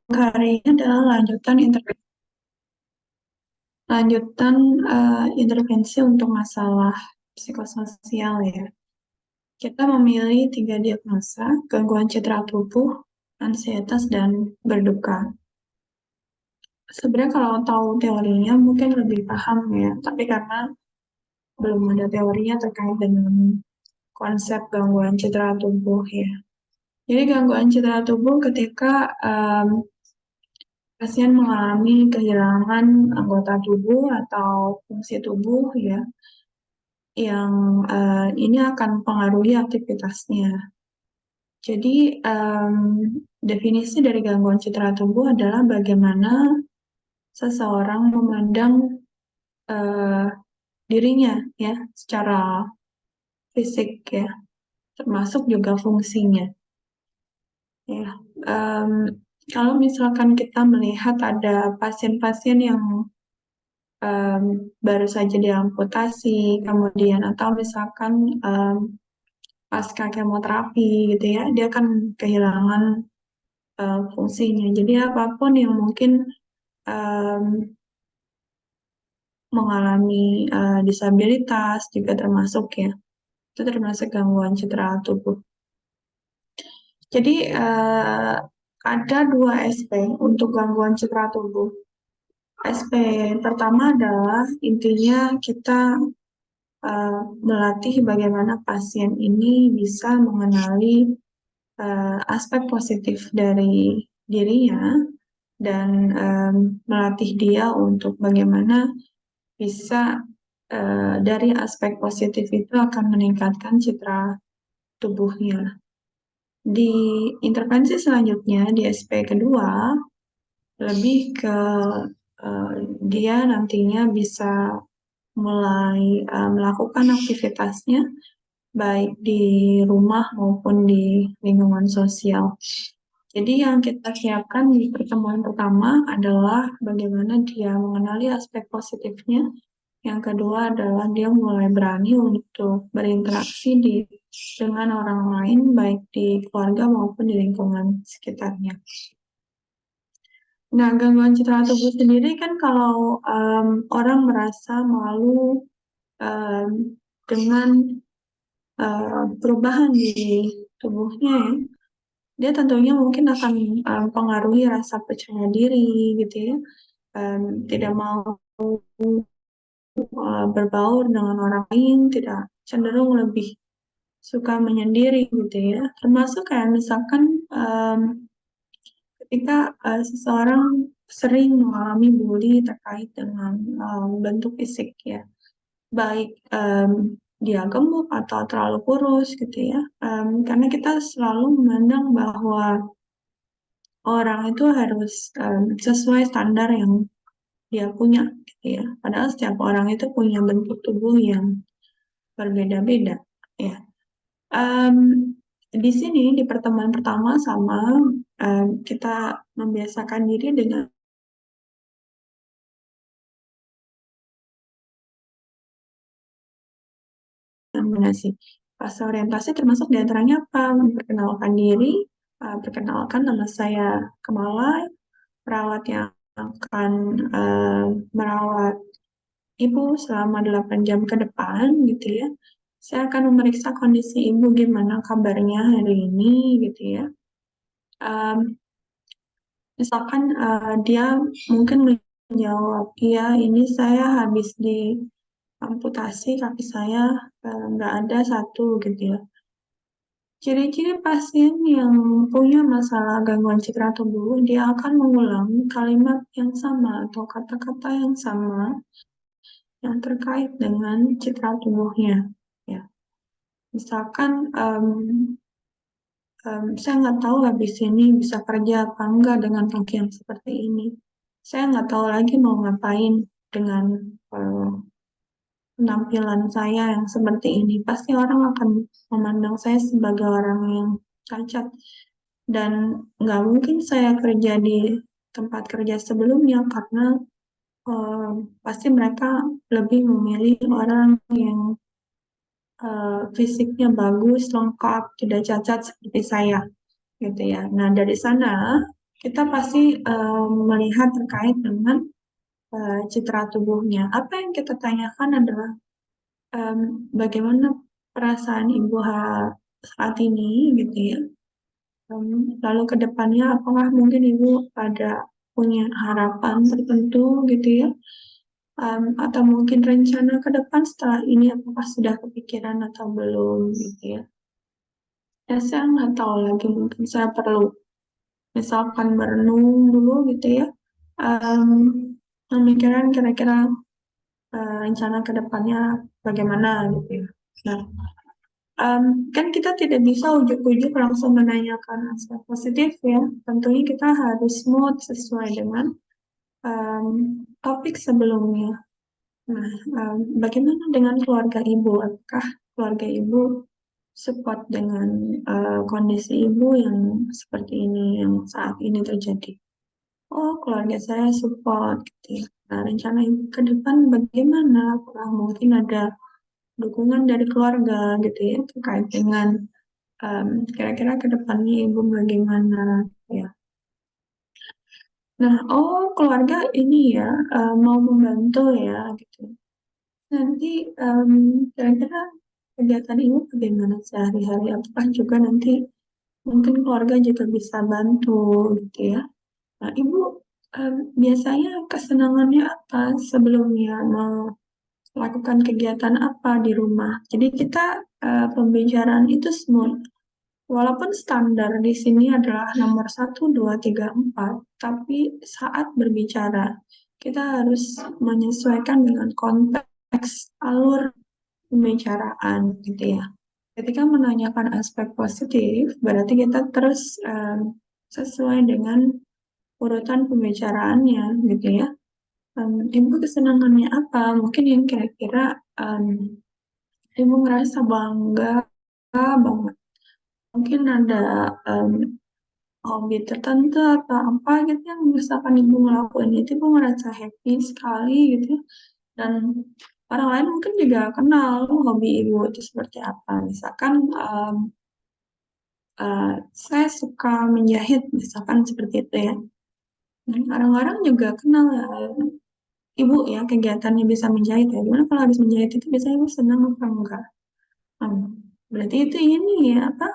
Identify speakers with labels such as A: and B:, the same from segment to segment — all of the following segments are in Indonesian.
A: hari ini adalah intervensi untuk masalah psikososial ya. Kita memilih 3 diagnosa: gangguan citra tubuh, ansietas, dan berduka. Sebenarnya kalau tahu teorinya mungkin lebih paham ya, tapi karena belum ada teorinya terkait dengan konsep gangguan citra tubuh ya. Jadi gangguan citra tubuh ketika pasien mengalami kehilangan anggota tubuh atau fungsi tubuh ya, yang ini akan mempengaruhi aktivitasnya. Jadi definisi dari gangguan citra tubuh adalah bagaimana seseorang memandang uh, dirinya ya secara fisik ya, termasuk juga fungsinya. Ya, em, kalau misalkan kita melihat ada pasien-pasien yang baru saja diamputasi, kemudian atau misalkan pasca kemoterapi gitu ya, dia akan kehilangan fungsinya. Jadi apapun yang mungkin um, mengalami disabilitas juga termasuk ya, itu termasuk gangguan citra tubuh. Jadi ada 2 SP untuk gangguan citra tubuh. SP pertama adalah intinya kita melatih bagaimana pasien ini bisa mengenali aspek positif dari dirinya dan melatih dia untuk bagaimana bisa dari aspek positif itu akan meningkatkan citra tubuhnya. Di intervensi selanjutnya di SP kedua lebih ke dia nantinya bisa mulai melakukan aktivitasnya baik di rumah maupun di lingkungan sosial. Jadi yang kita siapkan di pertemuan pertama adalah bagaimana dia mengenali aspek positifnya. Yang kedua adalah dia mulai berani untuk berinteraksi dengan orang lain, baik di keluarga maupun di lingkungan sekitarnya. Nah, gangguan citra tubuh sendiri kan kalau orang merasa malu dengan perubahan di tubuhnya ya, dia tentunya mungkin akan mempengaruhi rasa percaya diri gitu ya, tidak mau berbaur dengan orang lain, tidak cenderung lebih suka menyendiri gitu ya. Termasuk kayak misalkan ketika seseorang sering mengalami bully terkait dengan bentuk fisik ya, baik dia gemuk atau terlalu kurus gitu ya, karena kita selalu memandang bahwa orang itu harus sesuai standar yang dia punya gitu ya. Padahal setiap orang itu punya bentuk tubuh yang berbeda-beda ya. Um, di sini di pertemuan pertama sama kita membiasakan diri dengan mengenasi fase orientasi, termasuk diantaranya apa? Memperkenalkan diri, perkenalkan nama saya Kamala, perawat yang akan merawat ibu selama 8 jam ke depan gitu ya. Saya akan memeriksa kondisi ibu gimana kabarnya hari ini gitu ya. Misalkan dia mungkin menjawab, iya ini saya habis diamputasi kaki saya, nggak ada satu gitu ya. Ciri-ciri pasien yang punya masalah gangguan citra tubuh, dia akan mengulang kalimat yang sama atau kata-kata yang sama yang terkait dengan citra tubuhnya. Ya. Misalkan saya nggak tahu habis ini bisa kerja apa enggak dengan kaki yang seperti ini. Saya nggak tahu lagi mau ngapain dengan uh, penampilan saya yang seperti ini. Pasti orang akan memandang saya sebagai orang yang cacat. Dan nggak mungkin saya kerja di tempat kerja sebelumnya karena uh, pasti mereka lebih memilih orang yang fisiknya bagus, lengkap, tidak cacat seperti saya gitu ya. Nah, dari sana kita pasti melihat terkait dengan citra tubuhnya. Apa yang kita tanyakan adalah bagaimana perasaan ibu saat ini, gitu ya. Lalu ke depannya, apakah mungkin ibu ada punya harapan tertentu, gitu ya, atau mungkin rencana ke depan setelah ini, apakah sudah kepikiran atau belum, gitu ya. Ya, saya nggak tahu lagi, mungkin saya perlu misalkan merenung dulu, gitu ya. Um, Memikirkan kira-kira rencana ke depannya bagaimana, gitu ya. Nah, kan kita tidak bisa ujuk-ujuk langsung menanyakan aspek positif ya. Tentunya kita harus mood sesuai dengan em, topik sebelumnya. Nah, bagaimana dengan keluarga ibu? Apakah keluarga ibu support dengan kondisi ibu yang seperti ini, yang saat ini terjadi? Oh, keluarga saya support, gitu ya. Nah, rencana ibu ke depan bagaimana? Apakah mungkin ada dukungan dari keluarga, gitu ya, terkait dengan kira-kira ke depannya ibu bagaimana, ya. Nah, oh, keluarga ini ya mau membantu ya, gitu. Nanti kira-kira kegiatan ibu bagaimana sehari-hari? Apakah juga nanti mungkin keluarga juga bisa bantu, gitu ya? Nah, ibu biasanya kesenangannya apa sebelumnya melakukan kegiatan apa di rumah? Jadi kita pembicaraan itu smooth. Walaupun standar di sini adalah nomor 1, 2, 3, 4, tapi saat berbicara, kita harus menyesuaikan dengan konteks alur pembicaraan, gitu ya. Ketika menanyakan aspek positif, berarti kita terus sesuai dengan urutan pembicaraannya, gitu ya. Ibu kesenangannya apa? Mungkin yang kira-kira ibu ngerasa bangga banget. Mungkin ada em, hobi tertentu atau apa gitu yang misalkan ibu ngelakuin itu ibu merasa happy sekali, gitu ya. Dan orang lain mungkin juga kenal hobi ibu itu seperti apa. Misalkan saya suka menjahit, misalkan seperti itu ya. Dan orang-orang juga kenal ibu ya, kegiatannya bisa menjahit ya. Gimana kalau habis menjahit itu biasanya ibu senang apa enggak? Hmm, Berarti itu ini ya, apa,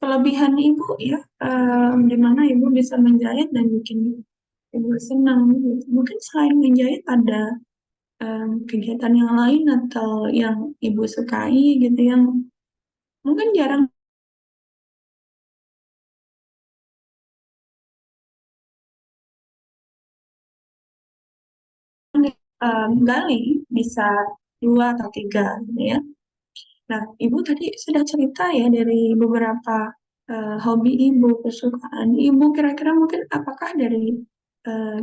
A: kelebihan ibu ya, di mana ibu bisa menjahit dan bikin ibu senang gitu. Mungkin selain menjahit ada kegiatan yang lain atau yang ibu sukai, gitu, yang mungkin jarang gali, bisa dua atau tiga, gitu ya. Nah, ibu tadi sudah cerita ya dari beberapa hobi ibu, kesukaan ibu. Kira-kira mungkin apakah dari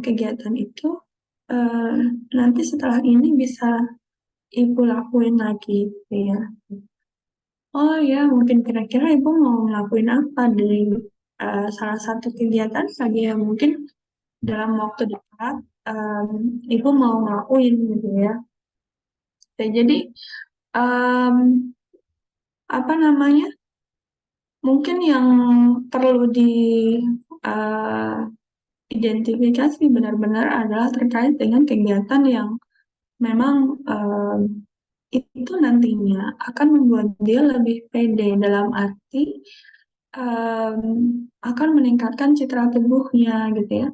A: kegiatan itu eh, nanti setelah ini bisa ibu lakuin lagi, gitu ya. Oh ya, mungkin kira-kira ibu mau ngelakuin apa dari salah satu kegiatan saja yang mungkin dalam waktu dekat ibu mau ngelakuin, gitu ya. Oke, jadi em, apa namanya? Mungkin yang perlu eh, identifikasi benar-benar adalah terkait dengan kegiatan yang memang itu nantinya akan membuat dia lebih pede, dalam arti em, akan meningkatkan citra tubuhnya, gitu ya.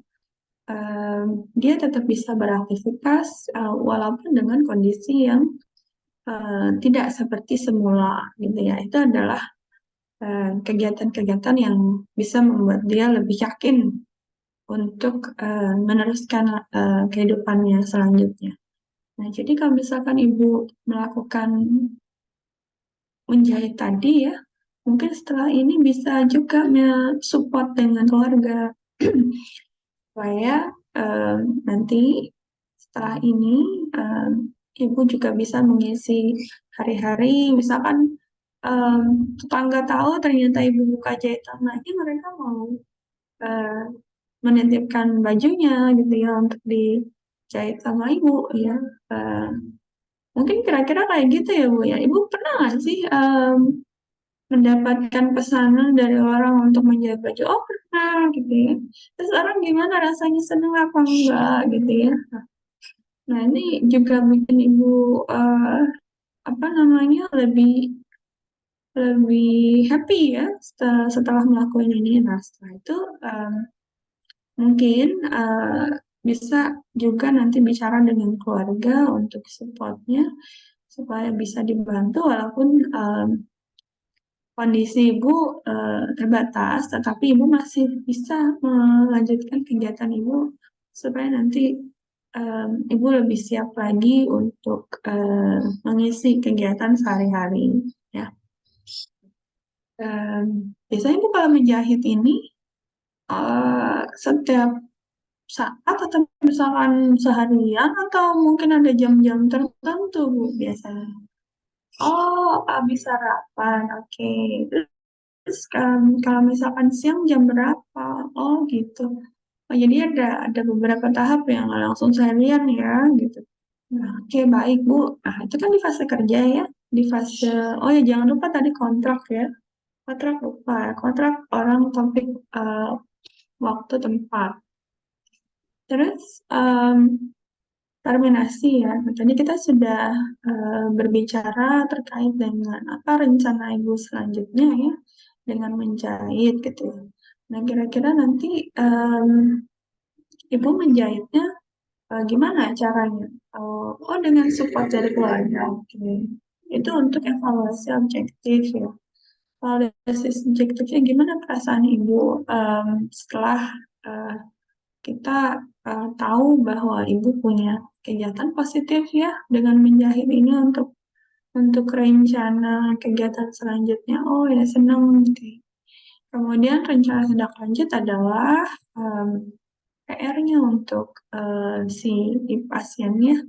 A: Dia tetap bisa beraktivitas walaupun dengan kondisi yang tidak seperti semula, gitu ya. Itu adalah kegiatan-kegiatan yang bisa membuat dia lebih yakin untuk meneruskan kehidupannya selanjutnya. Nah, jadi kalau misalkan ibu melakukan menjahit tadi ya, mungkin setelah ini bisa juga support dengan keluarga supaya nanti setelah ini em, ibu juga bisa mengisi hari-hari, misalkan em, tetangga tahu ternyata ibu buka jahitan lagi, mereka mau eh, menitipkan bajunya, gitu ya, untuk dijahit sama ibu ya. Eh, Mungkin kira-kira kayak gitu ya bu ya. Ibu pernah nggak sih mendapatkan pesanan dari orang untuk menjahit baju. Oh, pernah gitu ya. Terus orang gimana rasanya, seneng apa enggak gitu ya. Nah, ini juga bikin ibu apa namanya, lebih lebih happy ya setelah melakukan ini. Nah, setelah itu mungkin bisa juga nanti bicara dengan keluarga untuk supportnya supaya bisa dibantu walaupun kondisi ibu terbatas, tetapi ibu masih bisa melanjutkan kegiatan ibu supaya nanti ibu lebih siap lagi untuk mengisi kegiatan sehari-hari ya. Biasanya ibu kalau menjahit ini setiap saat atau misalkan seharian atau mungkin ada jam-jam tertentu Bu biasanya? Oh, habis sarapan, oke. Terus kalau misalkan siang jam berapa? Oh gitu. Oh, jadi ada beberapa tahap yang nggak langsung seharian ya gitu. Nah, oke baik Bu. Nah itu kan di fase kerja ya. Di fase, oh ya jangan lupa tadi kontrak ya. Kontrak lupa ya. Kontrak orang, topik, eh, waktu, tempat. Terus terminasi ya. Tadi kita sudah berbicara terkait dengan apa rencana Ibu selanjutnya ya dengan menjahit gitu ya. Nah, kira-kira nanti Ibu menjahitnya gimana caranya? Oh, dengan support dari keluarga. Oke. Itu untuk evaluasi objektif ya. Kalau dari sisi objektifnya gimana perasaan Ibu setelah eh, kita tahu bahwa ibu punya kegiatan positif ya dengan menjahit ini untuk rencana kegiatan selanjutnya. Oh ya senang. Oke. Kemudian rencana tindak lanjut adalah PR-nya untuk si pasiennya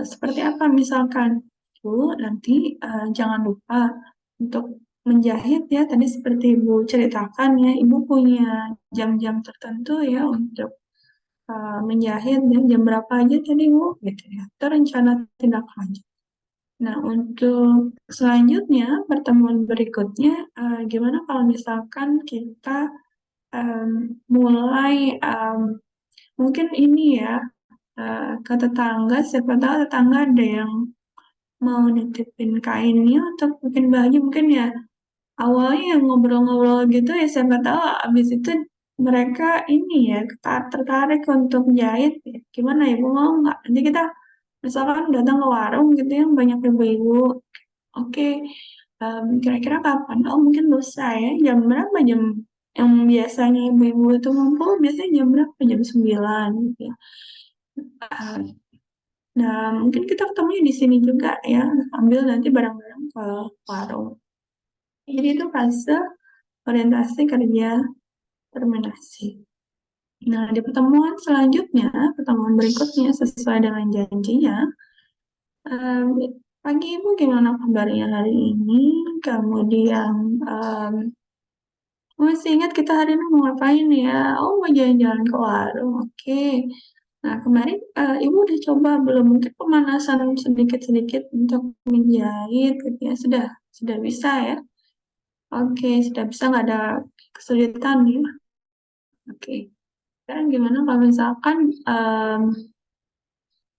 A: seperti apa misalkan Bu nanti jangan lupa untuk menjahit ya tadi seperti Ibu ceritakan ya Ibu punya jam-jam tertentu ya untuk menjahit dan jam berapa aja tadi Bu gitu ya itu rencana tindak lanjut. Nah untuk selanjutnya pertemuan berikutnya gimana kalau misalkan kita mulai mungkin ini ya ke tetangga siapa tahu tetangga ada yang mau nitipin kainnya untuk bikin baju mungkin ya awalnya yang ngobrol-ngobrol gitu ya siapa tahu abis itu mereka ini ya tertarik untuk jahit ya. Gimana ibu mau nggak nanti kita misalkan datang ke warung gitu yang banyak ibu-ibu oke kira-kira kapan oh mungkin lusa ya jam berapa jam yang biasanya ibu-ibu itu ngumpul biasanya jam berapa jam 9 gitu ya. Nah, mungkin kita ketemunya di sini juga ya, ambil nanti barang-barang ke warung. Jadi itu fase orientasi kerja terminasi. Nah, di pertemuan selanjutnya, pertemuan berikutnya sesuai dengan janjinya, em, pagi Ibu gimana kabarnya hari ini? Kemudian, masih ingat kita hari ini mau ngapain ya? Oh, mau jalan-jalan ke warung, oke. Nah, kemarin Ibu udah coba belum mungkin pemanasan sedikit-sedikit untuk menjahit gitu ya. Sudah bisa ya. Oke, sudah bisa nggak ada kesulitan ya. Oke. Sekarang gimana kalau misalkan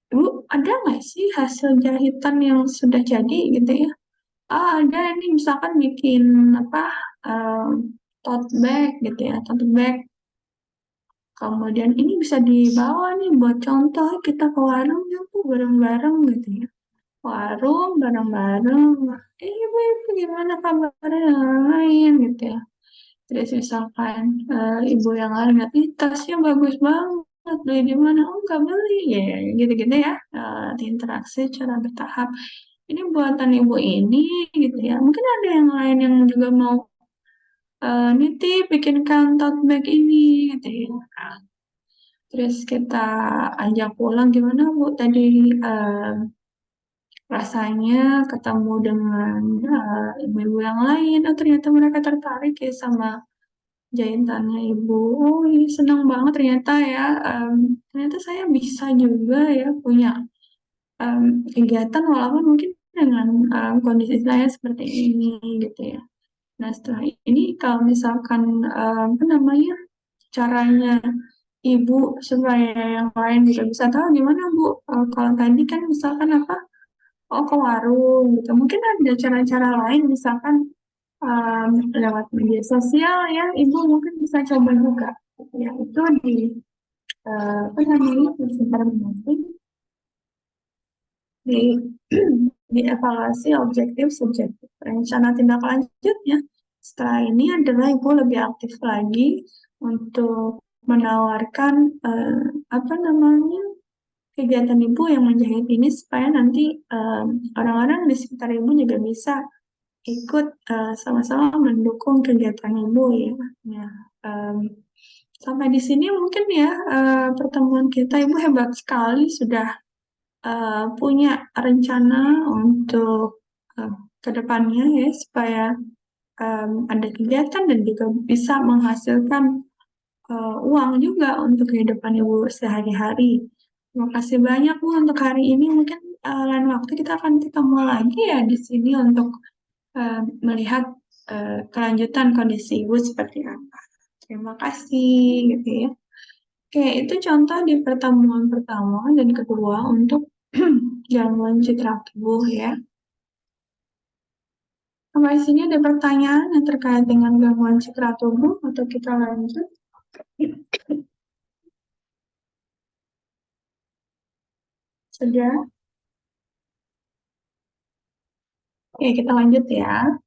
A: Ibu ada nggak sih hasil jahitan yang sudah jadi gitu ya? Ah, ada nih misalkan bikin apa em, tote bag gitu ya, tote bag. Kemudian ini bisa dibawa nih buat contoh kita ke warung yuk Bu, bareng-bareng gitu ya. Warung bareng-bareng. Ibu gimana kabarnya yang lain gitu ya. Terus misalkan ibu yang lain lihat, ih tasnya bagus banget, beli di mana? Oh nggak beli, ya gitu-gitu ya. Interaksi cara bertahap. Ini buatan ibu ini gitu ya. Mungkin ada yang lain yang juga mau nitip bikinkan tote bag ini gitu ya. Nah, terus kita ajak pulang gimana Bu tadi eh, rasanya ketemu dengan ibu-ibu yang lain. Oh ternyata mereka tertarik ya sama jahitannya ibu. Oh ini senang banget ternyata ya. Ternyata saya bisa juga ya punya kegiatan walaupun mungkin dengan kondisi saya seperti ini gitu ya. Nah, setelah ini kalau misalkan apa namanya caranya ibu supaya yang lain juga bisa tahu gimana bu. Kalau tadi kan misalkan apa, oh ke warung gitu. Mungkin ada cara-cara lain misalkan um, lewat media sosial ya. Ibu mungkin bisa coba juga. Ya itu di apa namanya determinasi di dievaluasi objektif subjektif. Rencana tindak lanjutnya setelah ini adalah ibu lebih aktif lagi untuk menawarkan apa namanya kegiatan ibu yang menjahit ini supaya nanti orang-orang di sekitar ibu juga bisa ikut sama-sama mendukung kegiatan ibu ya. Ya, em, sampai di sini mungkin ya pertemuan kita, ibu hebat sekali sudah punya rencana untuk uh, ke depannya ya supaya ada kegiatan dan juga bisa menghasilkan uang juga untuk kehidupan ibu sehari-hari. Terima kasih banyak Bu untuk hari ini. Mungkin lain waktu kita akan ketemu lagi ya di sini untuk melihat kelanjutan kondisi ibu seperti apa. Terima kasih gitu ya. Oke, itu contoh di pertemuan pertama dan kedua untuk gangguan citra tubuh ya. Sampai sini ada pertanyaan yang terkait dengan gangguan citra tubuh atau kita lanjut? Sudah? Oke, kita lanjut ya.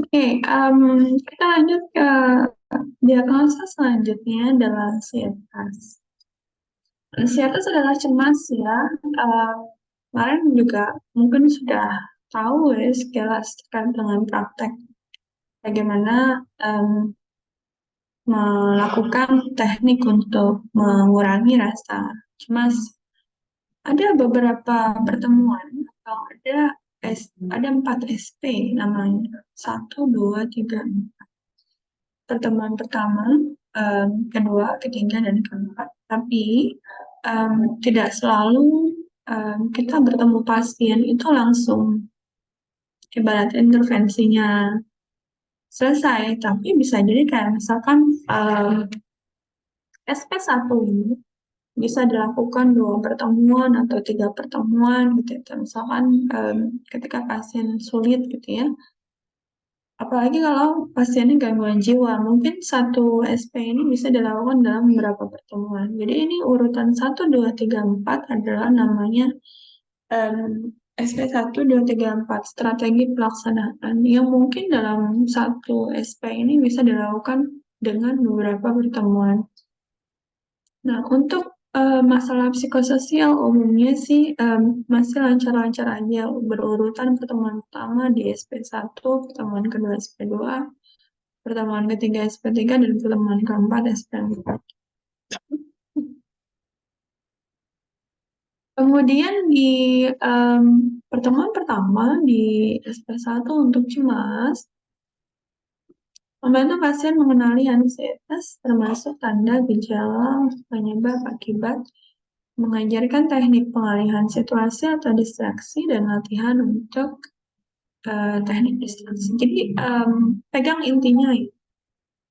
A: Oke, kita lanjut ke diagnosa selanjutnya adalah ansietas. Ansietas adalah cemas ya. Kemarin juga mungkin sudah tahu ya sekilas terkait dengan praktek bagaimana melakukan teknik untuk mengurangi rasa cemas. Ada beberapa pertemuan atau ada 4 SP namanya. Satu, dua, tiga, empat. Pertemuan pertama, kedua, ketiga, dan keempat. Tapi tidak selalu kita bertemu pasien itu langsung ibarat intervensinya selesai, tapi bisa jadi kayak misalkan SP1 ini bisa dilakukan 2 pertemuan atau 3 pertemuan gitu ya. Misalkan ketika pasien sulit gitu ya. Apalagi kalau pasiennya gangguan jiwa, mungkin satu SP ini bisa dilakukan dalam beberapa pertemuan. Jadi ini urutan 1, 2, 3, 4 adalah namanya em, SP 1, 2, 3, 4 strategi pelaksanaan yang mungkin dalam satu SP ini bisa dilakukan dengan beberapa pertemuan. Nah, untuk masalah psikososial umumnya sih masih lancar-lancar aja berurutan pertemuan pertama di SP1, pertemuan kedua SP2, pertemuan ketiga SP3, dan pertemuan keempat SP4. Kemudian di em, pertemuan pertama di SP1 untuk cemas, membantu pasien mengenali ansietas termasuk tanda gejala penyebab akibat mengajarkan teknik pengalihan situasi atau distraksi dan latihan untuk teknik distraksi. Jadi pegang intinya ya.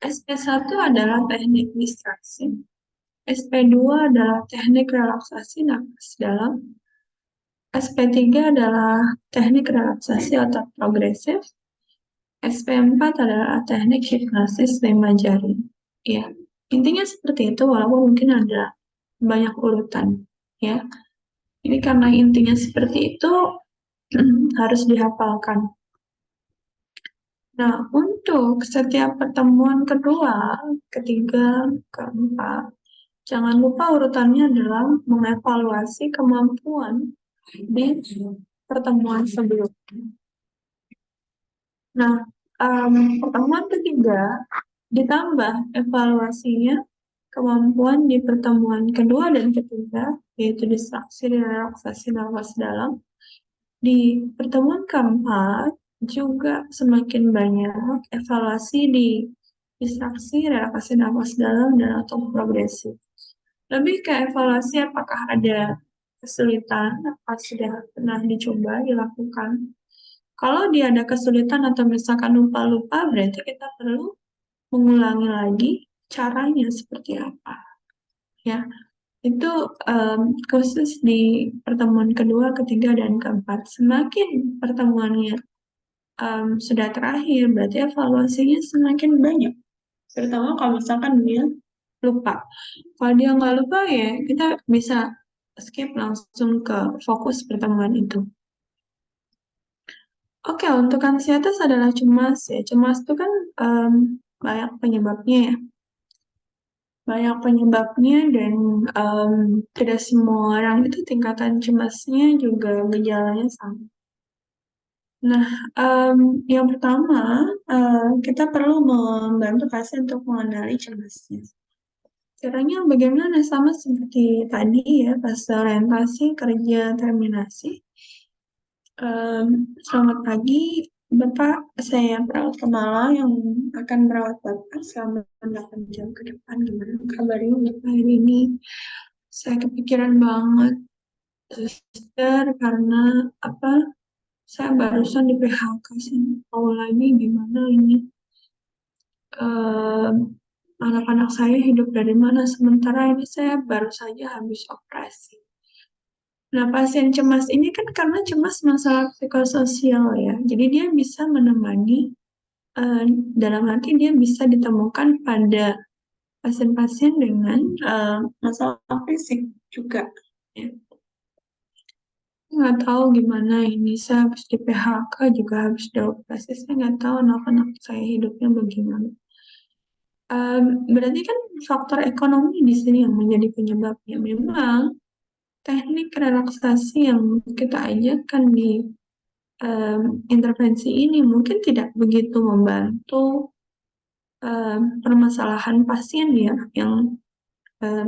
A: SP1 adalah teknik distraksi. SP2 adalah teknik relaksasi napas dalam. SP3 adalah teknik relaksasi otot progresif. SP4 adalah teknik hipnosis 5 jari. Ya, intinya seperti itu walaupun mungkin ada banyak urutan. Ya, ini karena intinya seperti itu harus dihafalkan. Nah, untuk setiap pertemuan kedua, ketiga, keempat, jangan lupa urutannya adalah mengevaluasi kemampuan di pertemuan sebelumnya. Nah, pertemuan ketiga ditambah evaluasinya kemampuan di pertemuan kedua dan ketiga, yaitu distraksi dan relaksasi nafas dalam. Di pertemuan keempat juga semakin banyak evaluasi di distraksi, relaksasi nafas dalam, dan atau progresif. Lebih ke evaluasi apakah ada kesulitan, apa sudah pernah dicoba dilakukan. Kalau dia ada kesulitan atau misalkan lupa-lupa, berarti kita perlu mengulangi lagi caranya seperti apa. Ya, itu khusus di pertemuan kedua, ketiga, dan keempat. Semakin pertemuannya sudah terakhir, berarti evaluasinya semakin banyak. Terutama kalau misalkan dia lupa. Kalau dia nggak lupa ya kita bisa skip langsung ke fokus pertemuan itu. Oke, untuk ansietas adalah cemas ya. Cemas itu kan em, banyak penyebabnya ya. Banyak penyebabnya dan em, tidak semua orang itu tingkatan cemasnya juga gejalanya sama. Nah, yang pertama, kita perlu membantu pasien untuk mengenali cemasnya. Caranya bagaimana? Sama seperti tadi ya, pas orientasi, kerja, terminasi. Selamat pagi, Bapak. Saya perawat kepala yang akan merawat Bapak selama 8 jam ke depan. Gimana kabarnya Bapak hari ini? Saya kepikiran banget, suster, karena apa? Saya barusan di PHK sih. Tahu lagi gimana ini. Em, Anak-anak saya hidup dari mana? Sementara ini saya baru saja habis operasi. Nah, pasien cemas ini kan karena cemas masalah psikososial ya. Jadi dia bisa menemani, eh, dalam arti dia bisa ditemukan pada pasien-pasien dengan masalah fisik juga. Ya. Nggak tahu gimana ini, saya habis di PHK juga habis dioperasi. Saya nggak tahu anak-anak saya hidupnya bagaimana. Berarti kan faktor ekonomi di sini yang menjadi penyebabnya. Memang teknik relaksasi yang kita ajarkan di intervensi ini mungkin tidak begitu membantu permasalahan pasien ya yang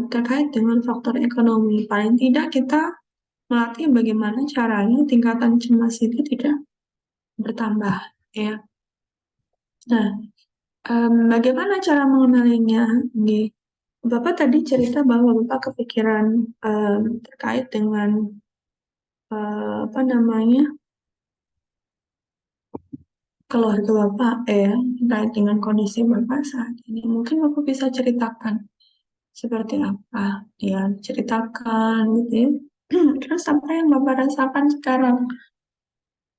A: terkait dengan faktor ekonomi. Paling tidak kita melatih bagaimana caranya tingkatan cemas itu tidak bertambah ya. Nah, bagaimana cara mengenalinya? Nih, Bapak tadi cerita bahwa Bapak kepikiran terkait dengan apa namanya keluarga Bapak terkait dengan kondisi Bapak saat ini. Mungkin Bapak bisa ceritakan seperti apa ya, ceritakan gitu ya. Terus apa yang Bapak rasakan sekarang?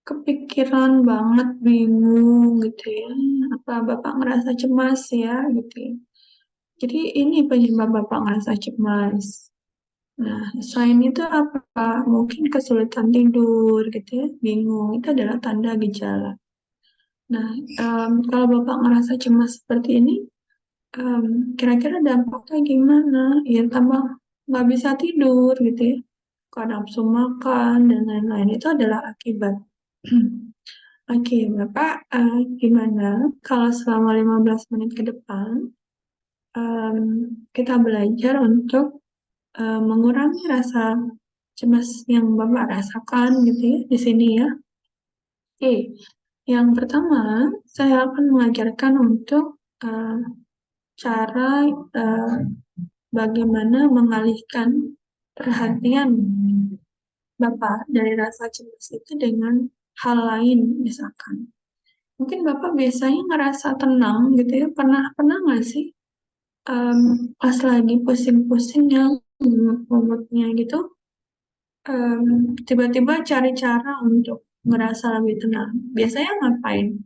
A: Kepikiran banget, bingung gitu ya. Apa Bapak ngerasa cemas ya gitu ya. Jadi ini penyebab Bapak ngerasa cemas. Nah, selain itu apa? Mungkin kesulitan tidur gitu ya, bingung. Itu adalah tanda gejala. Nah, kalau Bapak ngerasa cemas seperti ini, kira-kira dampaknya gimana? Ya, tambah nggak bisa tidur gitu ya. Nggak nafsu makan dan lain-lain. Itu adalah akibat. Oke, Bapak, gimana kalau selama 15 menit ke depan, em, kita belajar untuk mengurangi rasa cemas yang Bapak rasakan gitu ya, di sini ya. Oke, yang pertama, saya akan mengajarkan untuk cara eh, bagaimana mengalihkan perhatian Bapak dari rasa cemas itu dengan hal lain, misalkan. Mungkin Bapak biasanya ngerasa tenang gitu ya, pernah nggak sih em, pas lagi pusing-pusingnya, mumet gitu, tiba-tiba cari cara untuk merasa lebih tenang. Biasanya ngapain?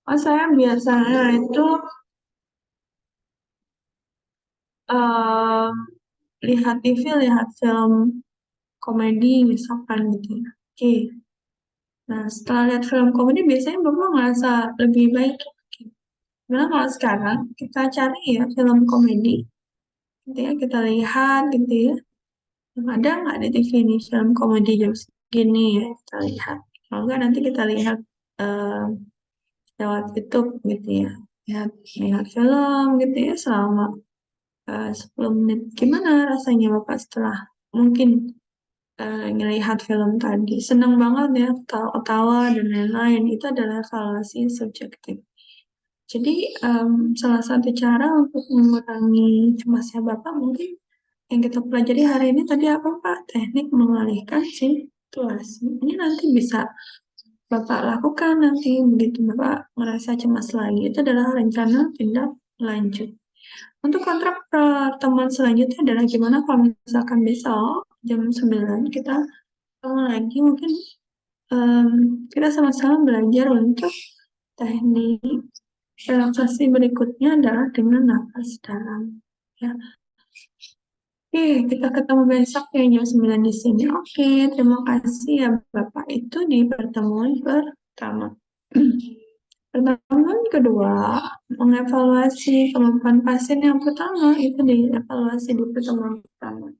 A: Oh, saya biasanya itu em, lihat TV, lihat film komedi misalkan gitu ya. Oke. Nah, setelah lihat film komedi biasanya Bapak ngerasa lebih baik. Nah, kalau sekarang kita cari ya film komedi, gitu ya, kita lihat gitu ya. Ada nggak di TV ini film komedi jam segini ya, kita lihat. Kalau nggak nanti kita lihat eh, lewat YouTube gitu ya. Lihat, lihat film gitu ya selama 10 menit. Gimana rasanya Bapak setelah mungkin ngelihat film tadi? Senang banget ya, ketawa dan lain-lain. Itu adalah evaluasi subjektif. Jadi, salah satu cara untuk mengurangi cemasnya Bapak mungkin Yang kita pelajari hari ini tadi apa Pak? Teknik mengalihkan situasi. Ini nanti bisa Bapak lakukan nanti begitu Bapak merasa cemas lagi. Itu adalah rencana tindak lanjut. Untuk kontrak pertemuan selanjutnya adalah gimana kalau misalkan besok jam 9 kita ketemu lagi mungkin em, kita sama-sama belajar untuk teknik relaksasi berikutnya adalah dengan nafas dalam. Ya, oke, kita ketemu besok ya jam 9 di sini. Oke, terima kasih ya Bapak. Itu di pertemuan pertama. Pertemuan kedua, mengevaluasi kemampuan pasien yang pertama, itu dievaluasi di pertemuan pertama.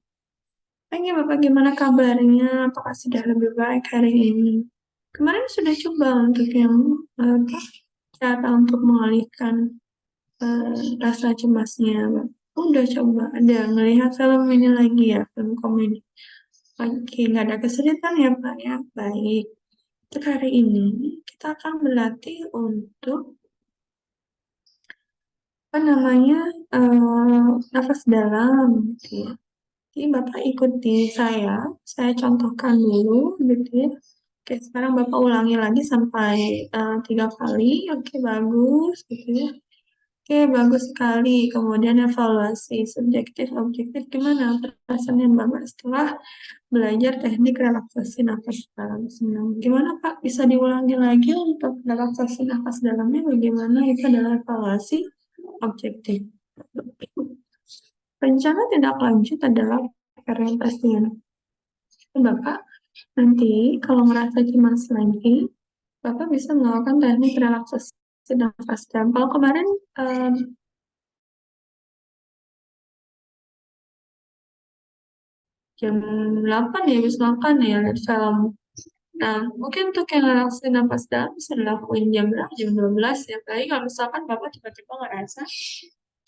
A: Tanya Bapak gimana kabarnya? Apakah sudah lebih baik hari ini? Kemarin sudah coba untuk yang apa, cara untuk mengalihkan rasa cemasnya. Udah coba, ada ngelihat film ini lagi ya, film komedi. Oke, nggak ada kesulitan ya Pak ya. Baik, untuk hari ini kita akan berlatih untuk apa namanya nafas dalam gitu ya. Jadi Bapak ikuti saya contohkan dulu gitu ya. Oke, sekarang Bapak ulangi lagi sampai 3 kali. Oke, bagus gitu ya. Oke, bagus sekali. Kemudian evaluasi subjektif, objektif gimana perasaan yang Bapak setelah belajar teknik relaksasi nafas dalam senang. Gimana Pak? Bisa diulangi lagi untuk relaksasi nafas dalamnya bagaimana? Itu adalah evaluasi objektif. Rencana tindak lanjut adalah orientasinya. Bapak nanti kalau merasa cemas lagi, Bapak bisa melakukan teknik relaksasi nafas dalam. Kalau kemarin em, jam 8 ya, habis makan ya, lihat film. Nah, mungkin untuk yang relaksasi nafas dalam bisa dilakuin jam berapa? Jam 12 ya. Apalagi kalau misalkan Bapak tiba-tiba ngerasa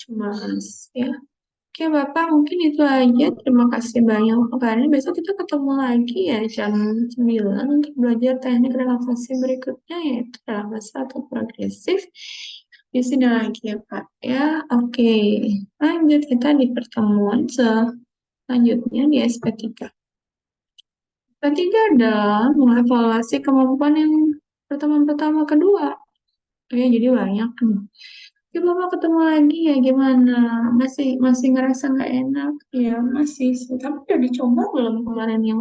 A: cemas ya. Oke Bapak, mungkin itu aja. Terima kasih banyak untuk hari ini. Besok kita ketemu lagi ya jam 9 untuk belajar teknik relaksasi berikutnya yaitu relaksasi atau progresif. Di sini lagi ya Pak. Ya, oke. Lanjut kita di pertemuan selanjutnya di SP3. SP3 adalah mengevaluasi kemampuan yang pertemuan pertama kedua. Ya, jadi banyak nih. Ya Bapak ketemu lagi ya gimana? Masih masih ngerasa nggak enak? Ya masih sih. Tapi udah dicoba belum kemarin yang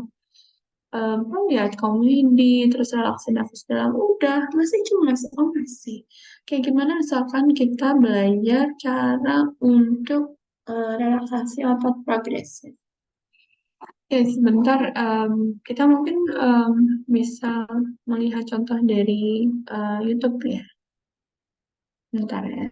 A: apa lihat komedi terus relaksi nafas dalam? Udah masih cemas? Oh masih. Kayak gimana misalkan kita belajar cara untuk relaksasi otot progresif. Oke, sebentar kita mungkin bisa melihat contoh dari YouTube ya. Bentar ya.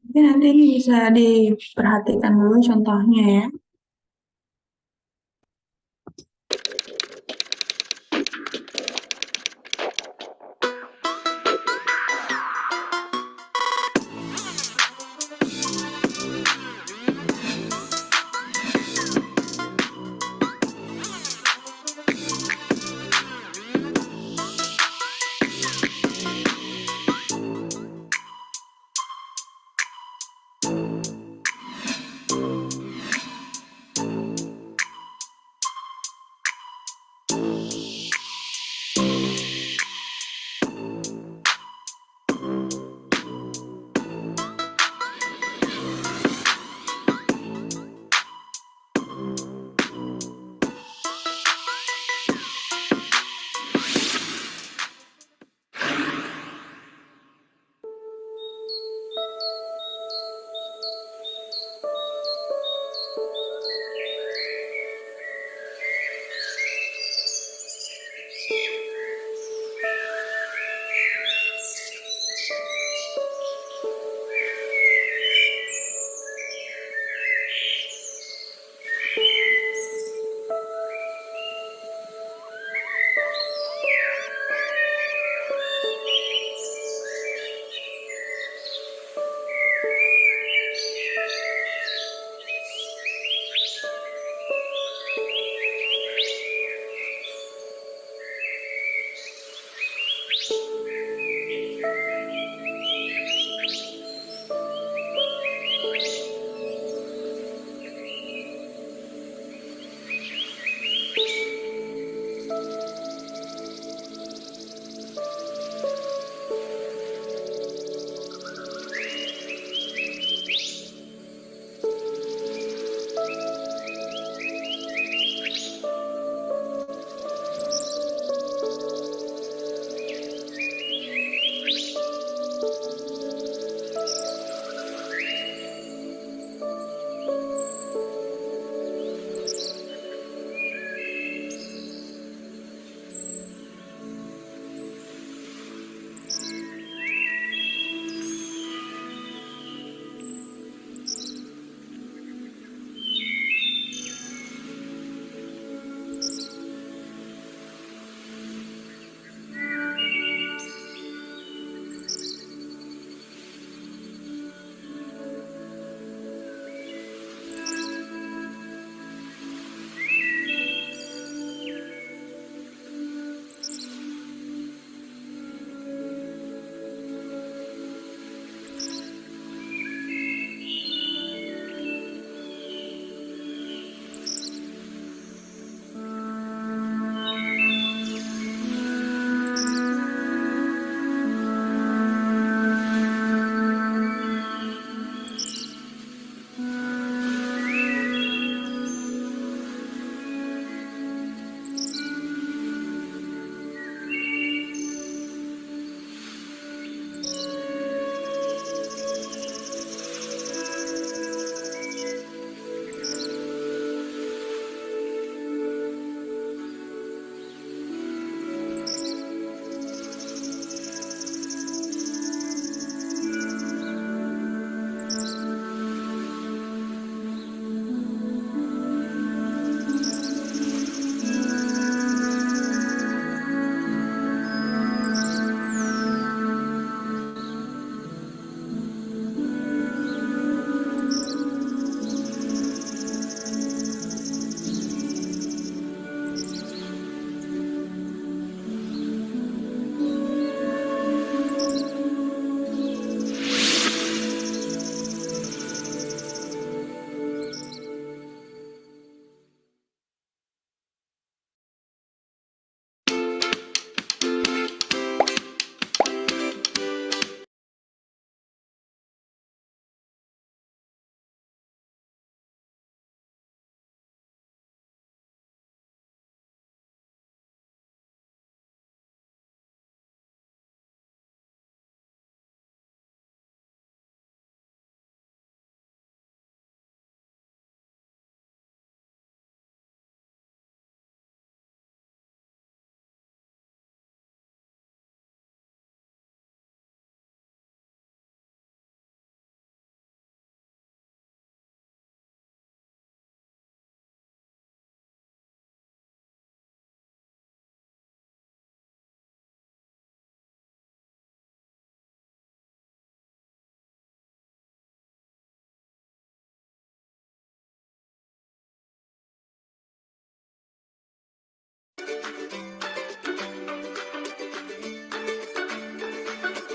A: Jadi nanti ini bisa diperhatikan dulu contohnya ya.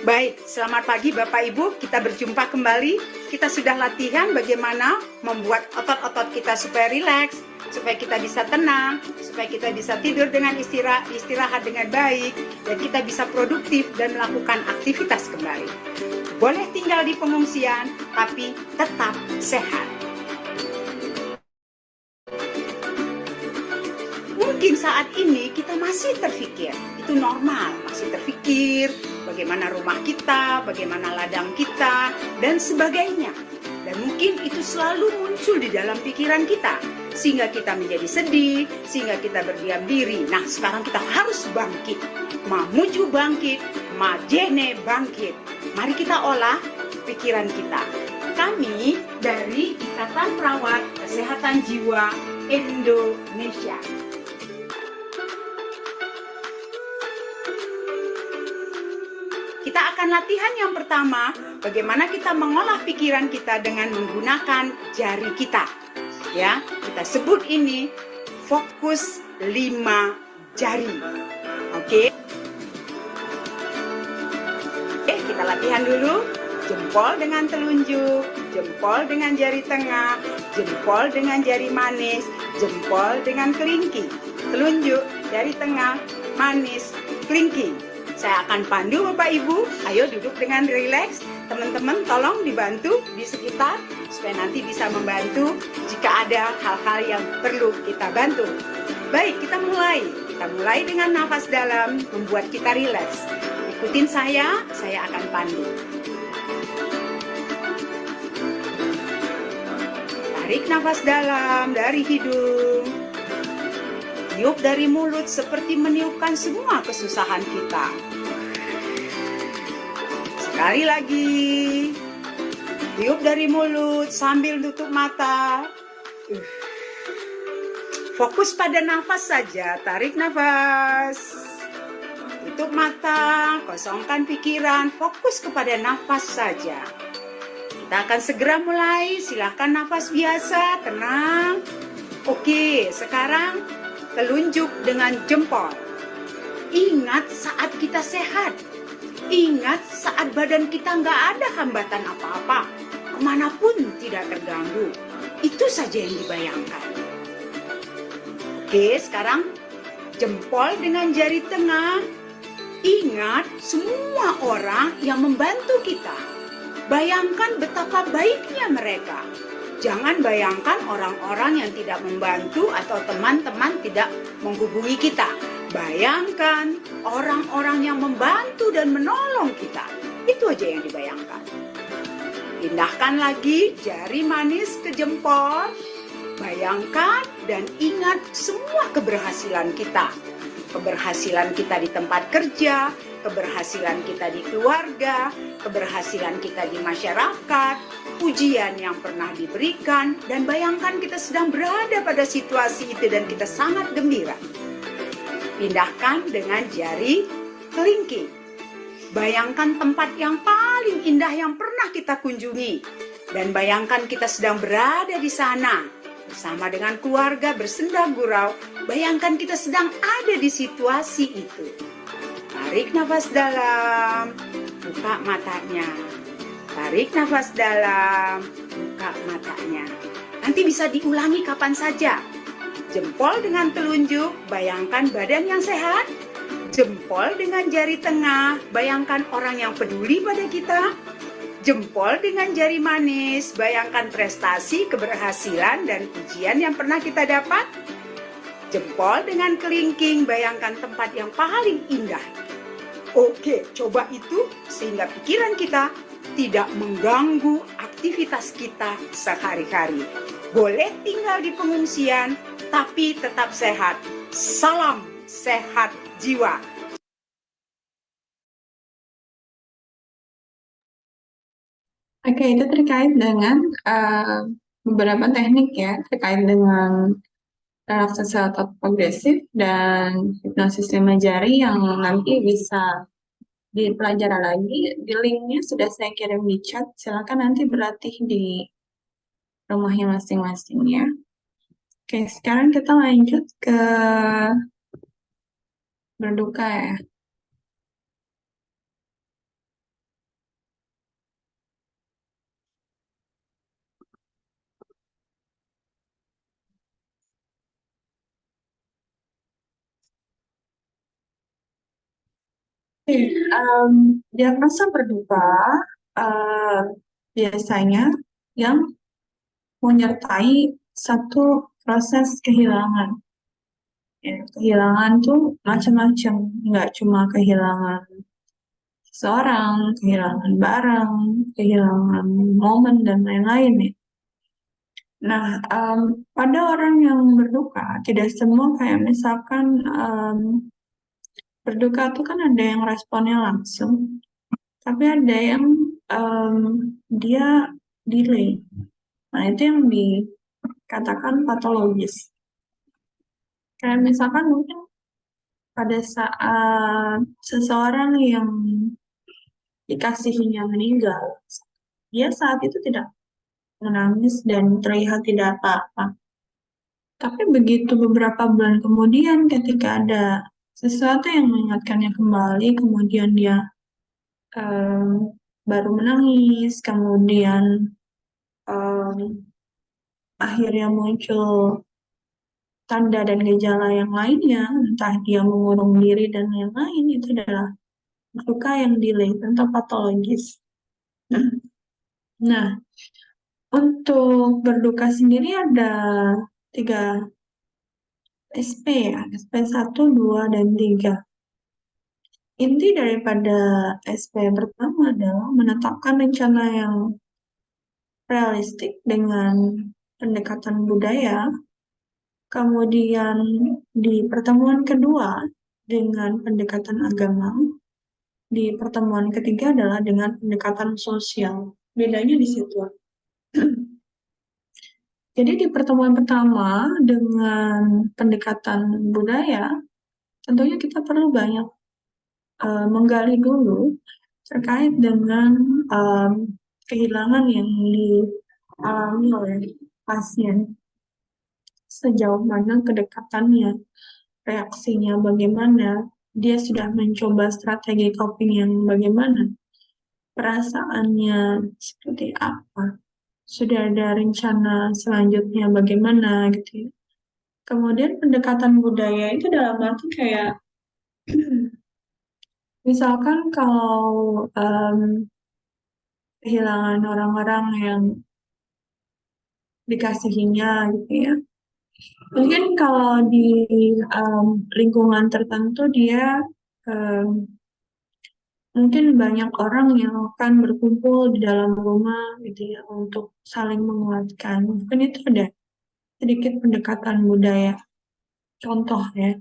B: Baik, selamat pagi Bapak Ibu, kita berjumpa kembali. Kita sudah latihan bagaimana membuat otot-otot kita supaya rileks, supaya kita bisa tenang, supaya kita bisa tidur dengan istirahat dengan baik, dan kita bisa produktif dan melakukan aktivitas kembali. Boleh tinggal di pengungsian, tapi tetap sehat. Mungkin saat ini kita masih terpikir, itu normal, masih terpikir bagaimana rumah kita, bagaimana ladang kita, dan sebagainya. Dan mungkin itu selalu muncul di dalam pikiran kita, sehingga kita menjadi sedih, sehingga kita berdiam diri. Nah, sekarang kita harus bangkit. Mamuju bangkit, majene bangkit. Mari kita olah pikiran kita. Kami dari Ikatan Perawat Kesehatan Jiwa Indonesia. Kita akan latihan yang pertama, bagaimana kita mengolah pikiran kita dengan menggunakan jari kita. Ya, kita sebut ini fokus 5 jari. Oke. Kita latihan dulu. Jempol dengan telunjuk, jempol dengan jari tengah, jempol dengan jari manis, jempol dengan kelingking. Telunjuk, jari tengah, manis, kelingking. Saya akan pandu Bapak Ibu, ayo duduk dengan rileks. Teman-teman tolong dibantu di sekitar, supaya nanti bisa membantu jika ada hal-hal yang perlu kita bantu. Baik, kita mulai. Kita mulai dengan nafas dalam, membuat kita rileks. Ikutin saya akan pandu. Tarik nafas dalam dari hidung. Tiup dari mulut seperti meniupkan semua kesusahan kita. Sekali lagi. Tiup dari mulut sambil tutup mata. Fokus pada nafas saja. Tarik nafas. Tutup mata, kosongkan pikiran, fokus kepada nafas saja. Kita akan segera mulai, silakan nafas biasa, tenang. Oke, sekarang telunjuk dengan jempol. Ingat saat kita sehat. Ingat saat badan kita nggak ada hambatan apa-apa. Kemanapun tidak terganggu. Itu saja yang dibayangkan. Oke, sekarang jempol dengan jari tengah. Ingat semua orang yang membantu kita. Bayangkan betapa baiknya mereka. Jangan bayangkan orang-orang yang tidak membantu atau teman-teman tidak menghubungi kita. Bayangkan orang-orang yang membantu dan menolong kita. Itu aja yang dibayangkan. Pindahkan lagi jari manis ke jempol. Bayangkan dan ingat semua keberhasilan kita. Keberhasilan kita di tempat kerja, keberhasilan kita di keluarga, keberhasilan kita di masyarakat, ujian yang pernah diberikan, dan bayangkan kita sedang berada pada situasi itu dan kita sangat gembira. Pindahkan dengan jari kelingking. Bayangkan tempat yang paling indah yang pernah kita kunjungi, dan bayangkan kita sedang berada di sana bersama dengan keluarga bersenda gurau. Bayangkan kita sedang ada di situasi itu. Tarik nafas dalam, buka matanya. Tarik nafas dalam, buka matanya. Nanti bisa diulangi kapan saja. Jempol dengan telunjuk, bayangkan badan yang sehat. Jempol dengan jari tengah, bayangkan orang yang peduli pada kita. Jempol dengan jari manis, bayangkan prestasi, keberhasilan, dan ujian yang pernah kita dapat. Jempol dengan kelingking, bayangkan tempat yang paling indah. Oke, coba itu sehingga pikiran kita tidak mengganggu aktivitas kita sehari-hari. Boleh tinggal di pengungsian, tapi tetap sehat. Salam sehat jiwa.
A: Oke, itu terkait dengan beberapa teknik ya, terkait dengan relaksasi otot progresif dan hipnosis 5 jari yang nanti bisa dipelajari lagi. Di linknya sudah saya kirim di chat, silakan nanti berlatih di rumahnya masing-masing ya. Oke, sekarang kita lanjut ke berduka ya. Oke, diagnosa berduka em, biasanya yang menyertai satu proses kehilangan. Ya, kehilangan tuh macam-macam, nggak cuma kehilangan seseorang, kehilangan barang, kehilangan momen dan lain-lain ya. Nah, pada orang yang berduka, tidak semua kayak misalkan berduka tuh kan ada yang responnya langsung, tapi ada yang em, dia delay. Nah, itu yang dikatakan patologis. Kayak misalkan mungkin pada saat seseorang yang dikasihinya meninggal, dia saat itu tidak menangis dan terlihat tidak apa-apa. Tapi begitu beberapa bulan kemudian ketika ada sesuatu yang mengingatkannya kembali, kemudian dia em, baru menangis, kemudian em, akhirnya muncul tanda dan gejala yang lainnya, entah dia mengurung diri dan lain-lain, itu adalah luka yang delay atau patologis. Nah, untuk berduka sendiri ada 3 SP ya, SP 1, 2, dan 3. Inti daripada SP pertama adalah menetapkan rencana yang realistik dengan pendekatan budaya, kemudian di pertemuan kedua dengan pendekatan agama, di pertemuan ketiga adalah dengan pendekatan sosial. Bedanya di situ. Jadi di pertemuan pertama dengan pendekatan budaya, tentunya kita perlu banyak menggali dulu terkait dengan em, kehilangan yang dialami oleh pasien, sejauh mana kedekatannya, reaksinya bagaimana, dia sudah mencoba strategi coping yang bagaimana, perasaannya seperti apa, sudah ada rencana selanjutnya bagaimana gitu ya. Kemudian pendekatan budaya itu dalam arti kayak misalkan kalau kehilangan orang-orang yang dikasihinya gitu ya. Mungkin kalau di lingkungan tertentu dia em, mungkin banyak orang yang akan berkumpul di dalam rumah gitu ya untuk saling menguatkan. Mungkin itu ada sedikit pendekatan budaya. Contoh ya,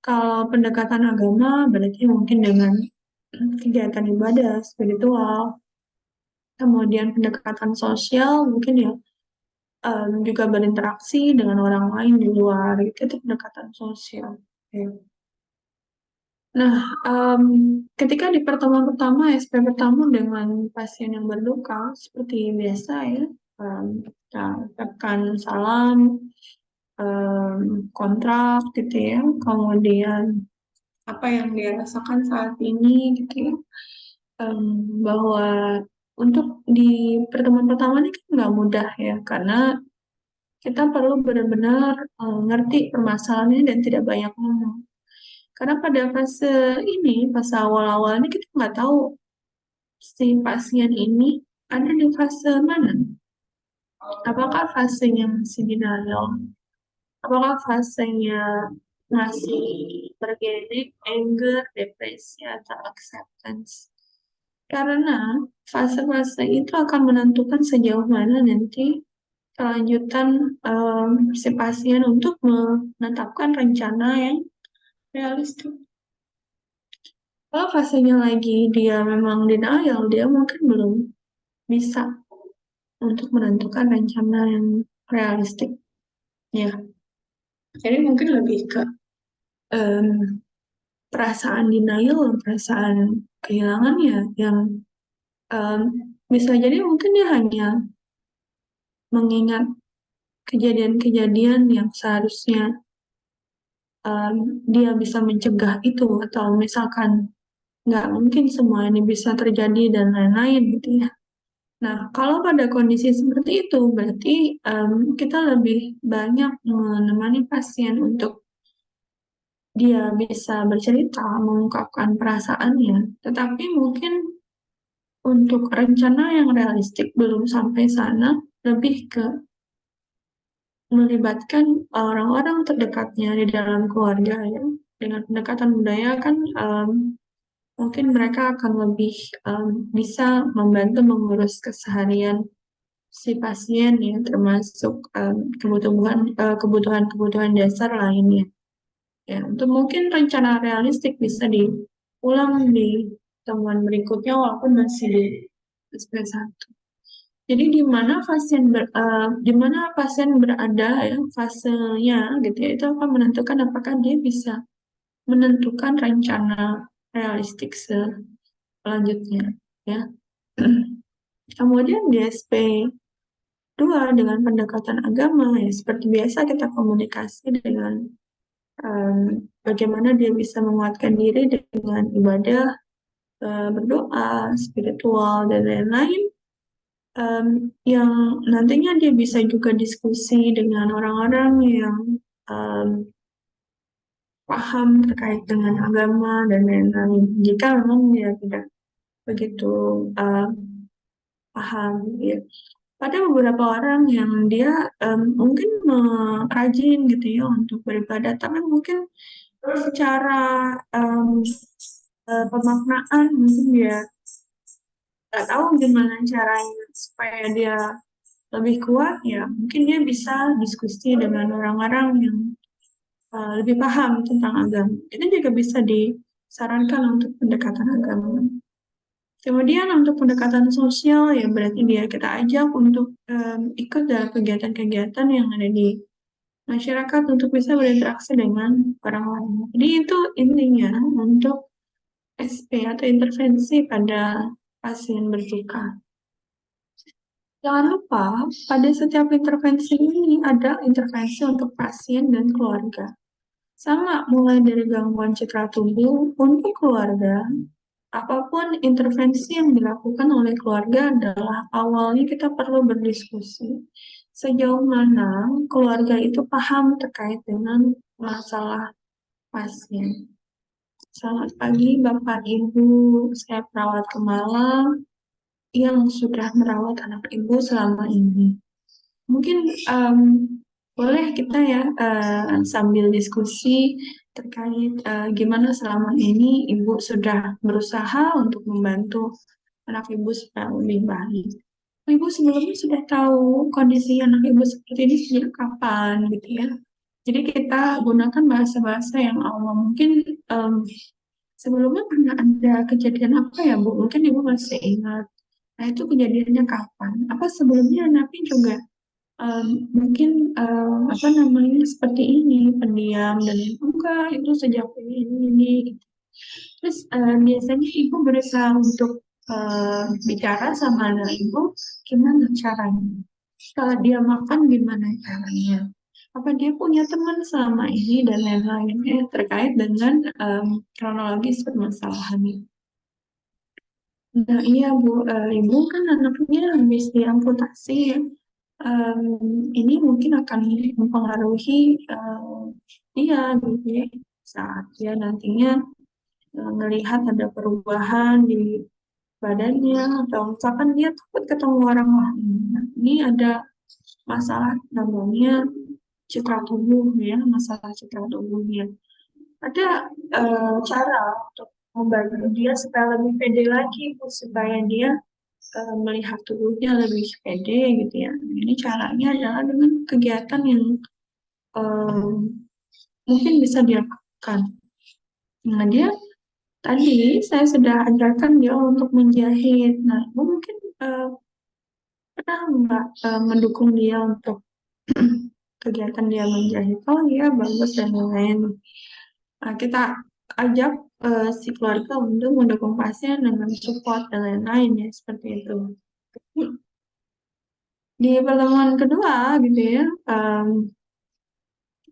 A: kalau pendekatan agama berarti mungkin dengan kegiatan ibadah, spiritual, kemudian pendekatan sosial mungkin ya juga berinteraksi dengan orang lain di luar gitu, itu pendekatan sosial. Ya. Nah, ketika di pertemuan pertama, SP pertama dengan pasien yang berduka, seperti biasa ya, kita ucapkan salam, kontrak gitu ya, kemudian apa yang dia rasakan saat ini gitu ya, bahwa untuk di pertemuan pertama ini kan nggak mudah ya, karena kita perlu benar-benar ngerti permasalahannya dan tidak banyak ngomong. Karena pada fase ini, fase awal-awal ini kita nggak tahu si pasien ini ada di fase mana. Apakah fasenya masih denial? Apakah fasenya masih bergenik, anger, depresi, atau acceptance? Karena fase-fase itu akan menentukan sejauh mana nanti kelanjutan si pasien untuk menetapkan rencana yang realistis. Kalau fasenya lagi dia memang denial, dia mungkin belum bisa untuk menentukan rencana yang realistik. Ya, jadi mungkin lebih ke em, perasaan denial, perasaan kehilangannya yang em, bisa jadi mungkin dia hanya mengingat kejadian-kejadian yang seharusnya dia bisa mencegah itu, atau misalkan nggak mungkin semua ini bisa terjadi dan lain-lain gitu ya. Nah, kalau pada kondisi seperti itu, berarti kita lebih banyak menemani pasien untuk dia bisa bercerita, mengungkapkan perasaannya, tetapi mungkin untuk rencana yang realistik belum sampai sana, lebih ke melibatkan orang-orang terdekatnya di dalam keluarga ya. Dengan pendekatan budaya kan mungkin mereka akan lebih bisa membantu mengurus keseharian si pasien ya, termasuk kebutuhan-kebutuhan dasar lainnya. Ya, untuk mungkin rencana realistik bisa diulang di temuan berikutnya walaupun masih di SP1. Jadi di mana pasien berada ya fasenya gitu ya itu akan menentukan apakah dia bisa menentukan rencana realistik selanjutnya ya. Kemudian di SP2 dengan pendekatan agama ya seperti biasa kita komunikasi dengan bagaimana dia bisa menguatkan diri dengan ibadah, berdoa, spiritual dan lain-lain, yang nantinya dia bisa juga diskusi dengan orang-orang yang um, paham terkait dengan agama dan lain-lain. Jika memang dia tidak begitu uh, paham, ya. Ada beberapa orang yang dia mungkin rajin gitu ya untuk beribadah, tapi mungkin secara pemaknaan mungkin dia nggak tahu gimana caranya supaya dia lebih kuat ya mungkin dia bisa diskusi dengan orang-orang yang lebih paham tentang agama itu juga bisa disarankan untuk pendekatan agama. Kemudian untuk pendekatan sosial ya berarti dia kita ajak untuk ikut dalam kegiatan-kegiatan yang ada di masyarakat untuk bisa berinteraksi dengan orang lain. Jadi itu intinya untuk SP atau intervensi pada pasien berduka. Jangan lupa, pada setiap intervensi ini ada intervensi untuk pasien dan keluarga. Sama, mulai dari gangguan citra tubuh untuk keluarga, apapun intervensi yang dilakukan oleh keluarga adalah awalnya kita perlu berdiskusi. Sejauh mana keluarga itu paham terkait dengan masalah pasien. Selamat pagi Bapak Ibu, saya perawat Kemala yang sudah merawat anak Ibu selama ini. Mungkin boleh kita ya sambil diskusi terkait gimana selama ini Ibu sudah berusaha untuk membantu anak Ibu supaya lebih baik. Ibu sebelumnya sudah tahu kondisi anak Ibu seperti ini sejak kapan gitu ya. Jadi kita gunakan bahasa-bahasa yang awam. Mungkin sebelumnya pernah ada kejadian apa ya Bu? Mungkin Ibu masih ingat. Nah itu kejadiannya kapan? Apa sebelumnya anaknya juga mungkin apa namanya seperti ini pendiam dan enggak itu sejak ini. Terus biasanya ibu berusaha untuk bicara sama anak ibu gimana caranya? Kalau dia makan gimana caranya? Apa dia punya teman selama ini dan lain-lain terkait dengan kronologis permasalahannya. Nah iya Bu, ibu kan anaknya habis diamputasi ya. Em, ini mungkin akan mempengaruhi dia gitu ya saat dia nantinya melihat ada perubahan di badannya atau misalkan dia takut ketemu orang lain. Nah, ini ada masalah namanya citra tubuh ya, masalah citra tubuhnya. Ada cara untuk membantu dia supaya lebih pede lagi, supaya dia melihat tubuhnya lebih pede gitu ya. Ini caranya adalah dengan kegiatan yang um, mungkin bisa dilakukan. Nah, dia tadi saya sudah ajarkan dia untuk menjahit. Nah, ibu mungkin pernah nggak mendukung dia untuk kegiatan dia menjahit? Oh iya, bagus dan lain-lain. Nah, kita ajak si keluarga untuk mendukung pasien dengan support dan lain-lain ya, seperti itu. Di pertemuan kedua gitu ya,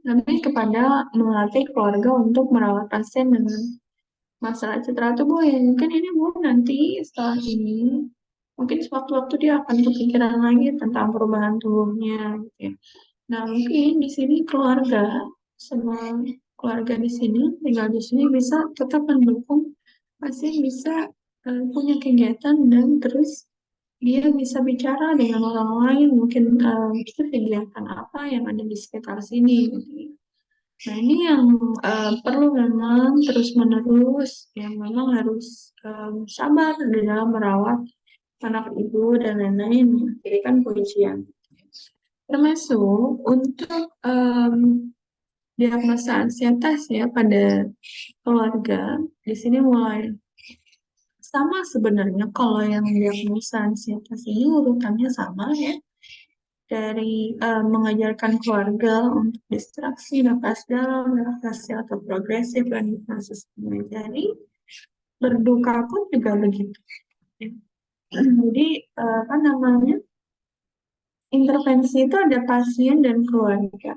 A: lebih kepada melatih keluarga untuk merawat pasien dengan masalah cedera tubuh yang mungkin ini Bu nanti setelah ini mungkin sewaktu-waktu dia akan kepikiran lagi tentang perubahan tubuhnya gitu ya. Nah, mungkin di sini keluarga, semua keluarga di sini, tinggal di sini bisa tetap mendukung pasien bisa punya kegiatan dan terus dia bisa bicara dengan orang lain, mungkin itu kegiatan apa yang ada di sekitar sini gitu ya. Nah, ini yang perlu memang terus-menerus, yang memang harus sabar di dalam merawat anak ibu dan lain-lain. Jadi kan pujian. Termasuk untuk diagnosa ansietas ya pada keluarga. Di sini mulai sama sebenarnya kalau yang diagnosa ansietas ini urutannya sama ya. Dari mengajarkan keluarga untuk distraksi, napas dalam, relaksasi atau progresif, dan hipnosis. Jadi berduka pun juga begitu. Ya. Jadi apa namanya, intervensi itu ada pasien dan keluarga.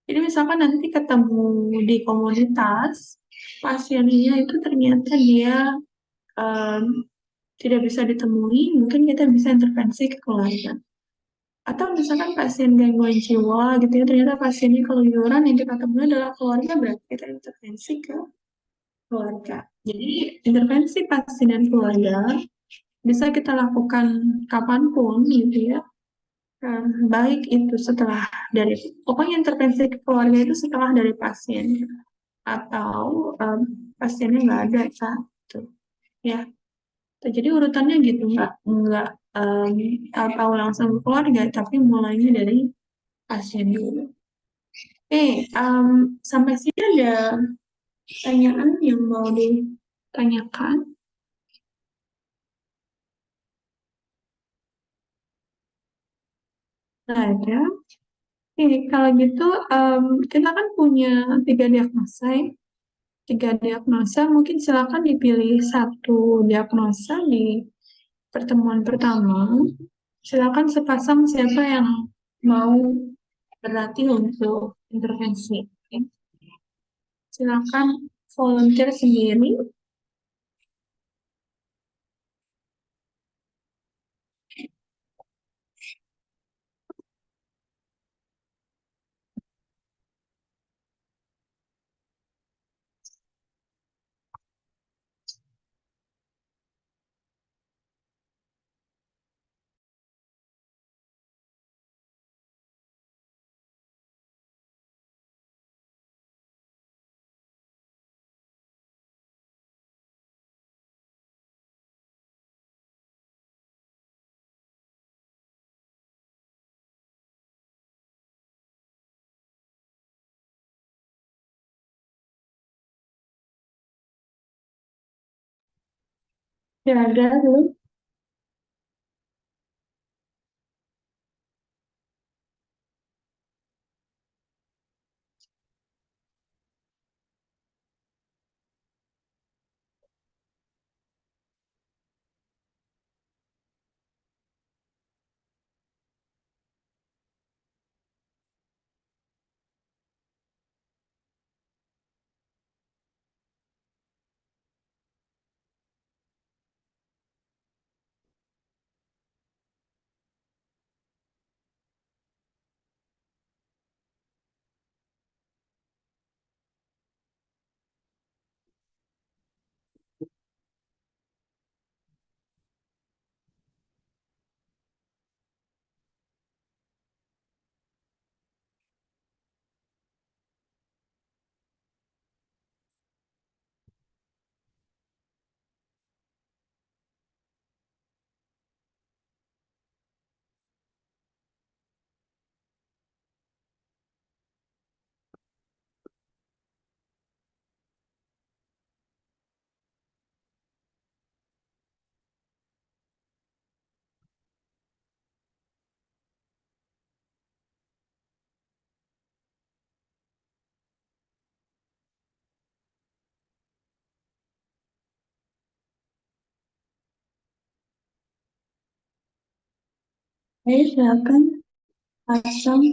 A: Jadi misalkan nanti ketemu di komunitas, pasiennya itu ternyata dia em, tidak bisa ditemui, mungkin kita bisa intervensi ke keluarga. Atau misalkan pasien gangguan jiwa gitu ya, ternyata pasiennya keluyuran yang kita temui adalah keluarga, berarti kita intervensi ke keluarga. Jadi intervensi pasien dan keluarga bisa kita lakukan kapanpun gitu ya. Baik itu setelah dari, pokoknya intervensi ke keluarga itu setelah dari pasien atau pasiennya nggak ada saat itu ya. Jadi urutannya gitu, nggak tahu langsung ke keluarga, tapi mulainya dari pasien dulu. Sampai sini ada pertanyaan yang mau ditanyakan? Nggak ada. Kalau gitu kita kan punya tiga diagnosa ya. Tiga diagnosa, mungkin silakan dipilih satu diagnosa di pertemuan pertama. Silakan sepasang siapa yang mau berlatih untuk intervensi. Oke. Silakan volunteer sendiri. Ya ada dulu. Ayo silakan pasang.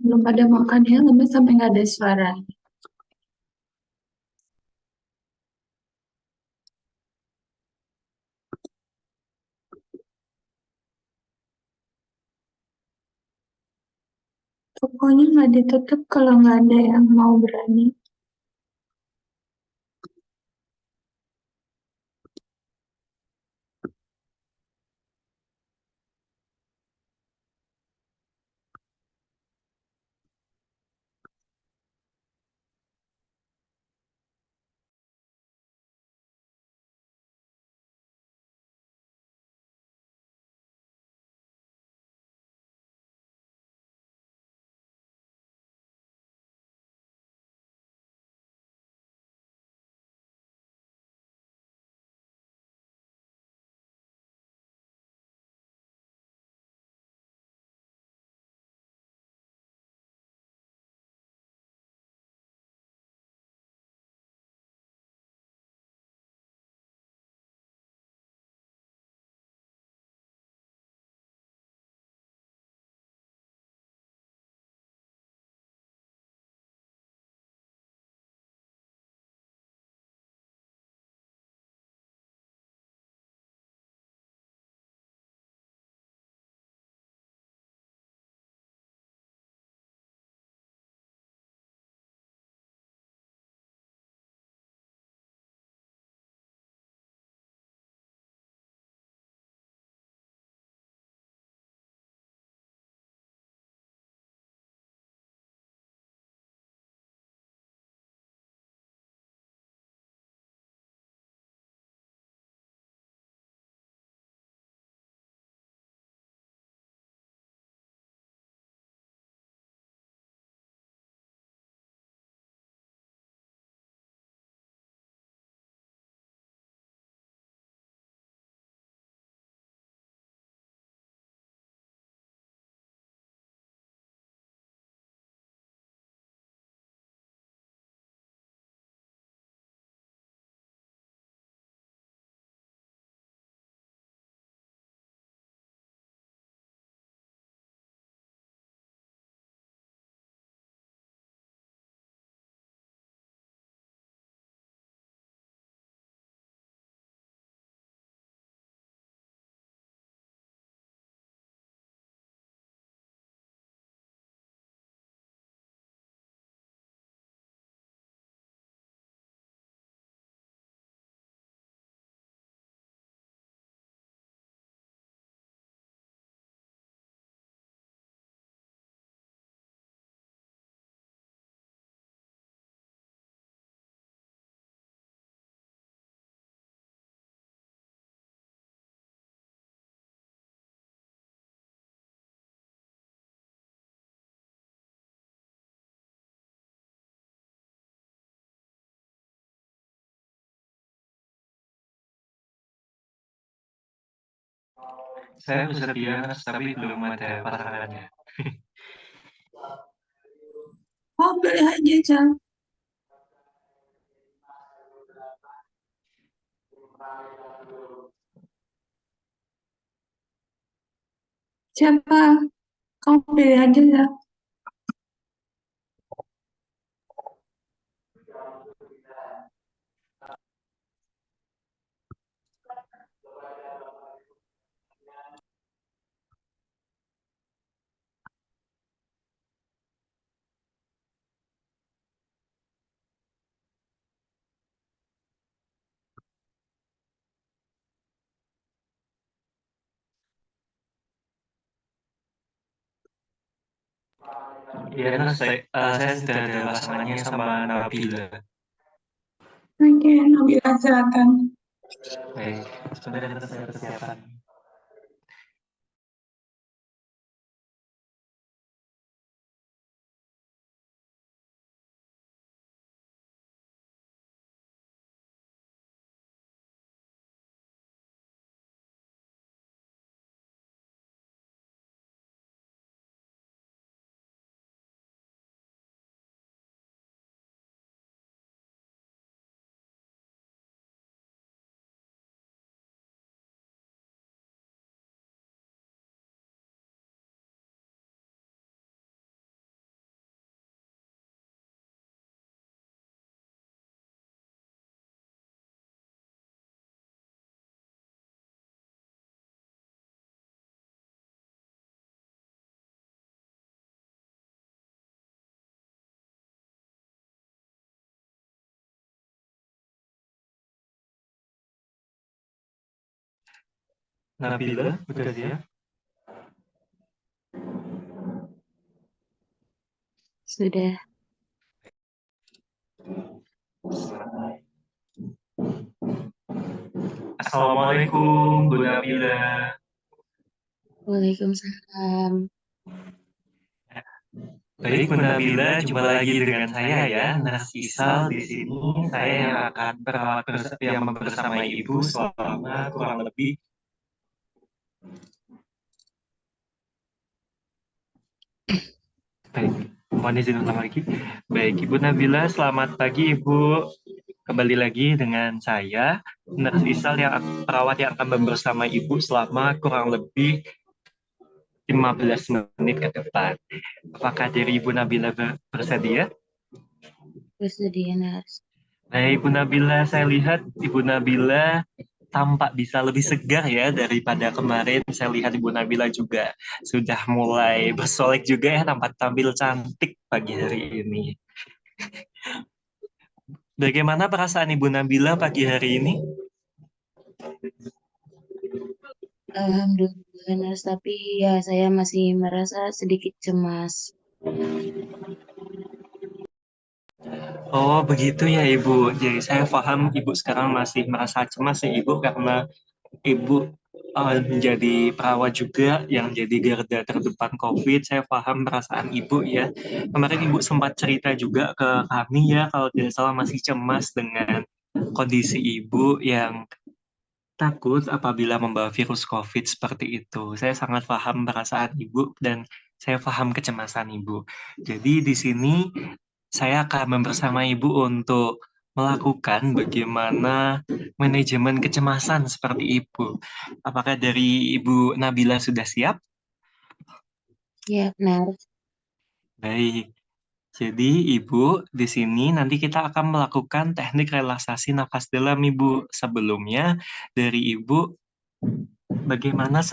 A: Belum pada makan ya, lemes sampai nggak ada suara. Pokoknya nggak ditutup kalau nggak ada yang mau berani.
C: Saya bersedia, Mas, tapi belum ada pasangannya.
A: Oh, boleh aja, Jal. Siapa? Kamu pilih aja ya.
C: Iya, Mas, saya sudah ada pasangannya sama Nabila.
A: Oke, Nabila silakan.
C: Baik, sebenarnya saya persiapan. Nabila, udah siap?
D: Sudah.
C: Assalamualaikum, Bu Nabila.
D: Waalaikumsalam.
C: Baik, Bu Nabila, jumpa lagi dengan saya ya, Nas Isal di sini. Saya yang akan yang bersama Ibu selama kurang lebih. Baik, mohon izin ulang lagi. Baik, Ibu Nabila, selamat pagi Ibu. Kembali lagi dengan saya, Nas Isal yang perawat yang akan bersama Ibu selama kurang lebih 15 menit ke depan. Apakah dari Ibu Nabila bersedia?
D: Bersedia, Nars.
C: Nah, Ibu Nabila, saya lihat Ibu Nabila tampak bisa lebih segar ya daripada kemarin. Saya lihat Ibu Nabila juga sudah mulai bersolek juga ya, tampak tampil cantik pagi hari ini. Bagaimana perasaan Ibu Nabila pagi hari ini?
D: Alhamdulillah, Nars. Tapi ya saya masih merasa sedikit cemas.
C: Oh, begitu ya Ibu. Jadi saya paham Ibu sekarang masih merasa cemas ya Ibu karena Ibu menjadi perawat juga yang jadi garda terdepan COVID. Saya paham perasaan Ibu ya. Kemarin Ibu sempat cerita juga ke kami ya kalau tidak salah masih cemas dengan kondisi Ibu yang takut apabila membawa virus COVID seperti itu. Saya sangat paham perasaan Ibu dan saya paham kecemasan Ibu. Jadi di sini saya akan bersama Ibu untuk melakukan bagaimana manajemen kecemasan seperti Ibu. Apakah dari Ibu Nabila sudah siap?
D: Ya, Nars.
C: Baik. Jadi Ibu, di sini nanti kita akan melakukan teknik relaksasi nafas dalam Ibu. Sebelumnya dari Ibu, bagaimana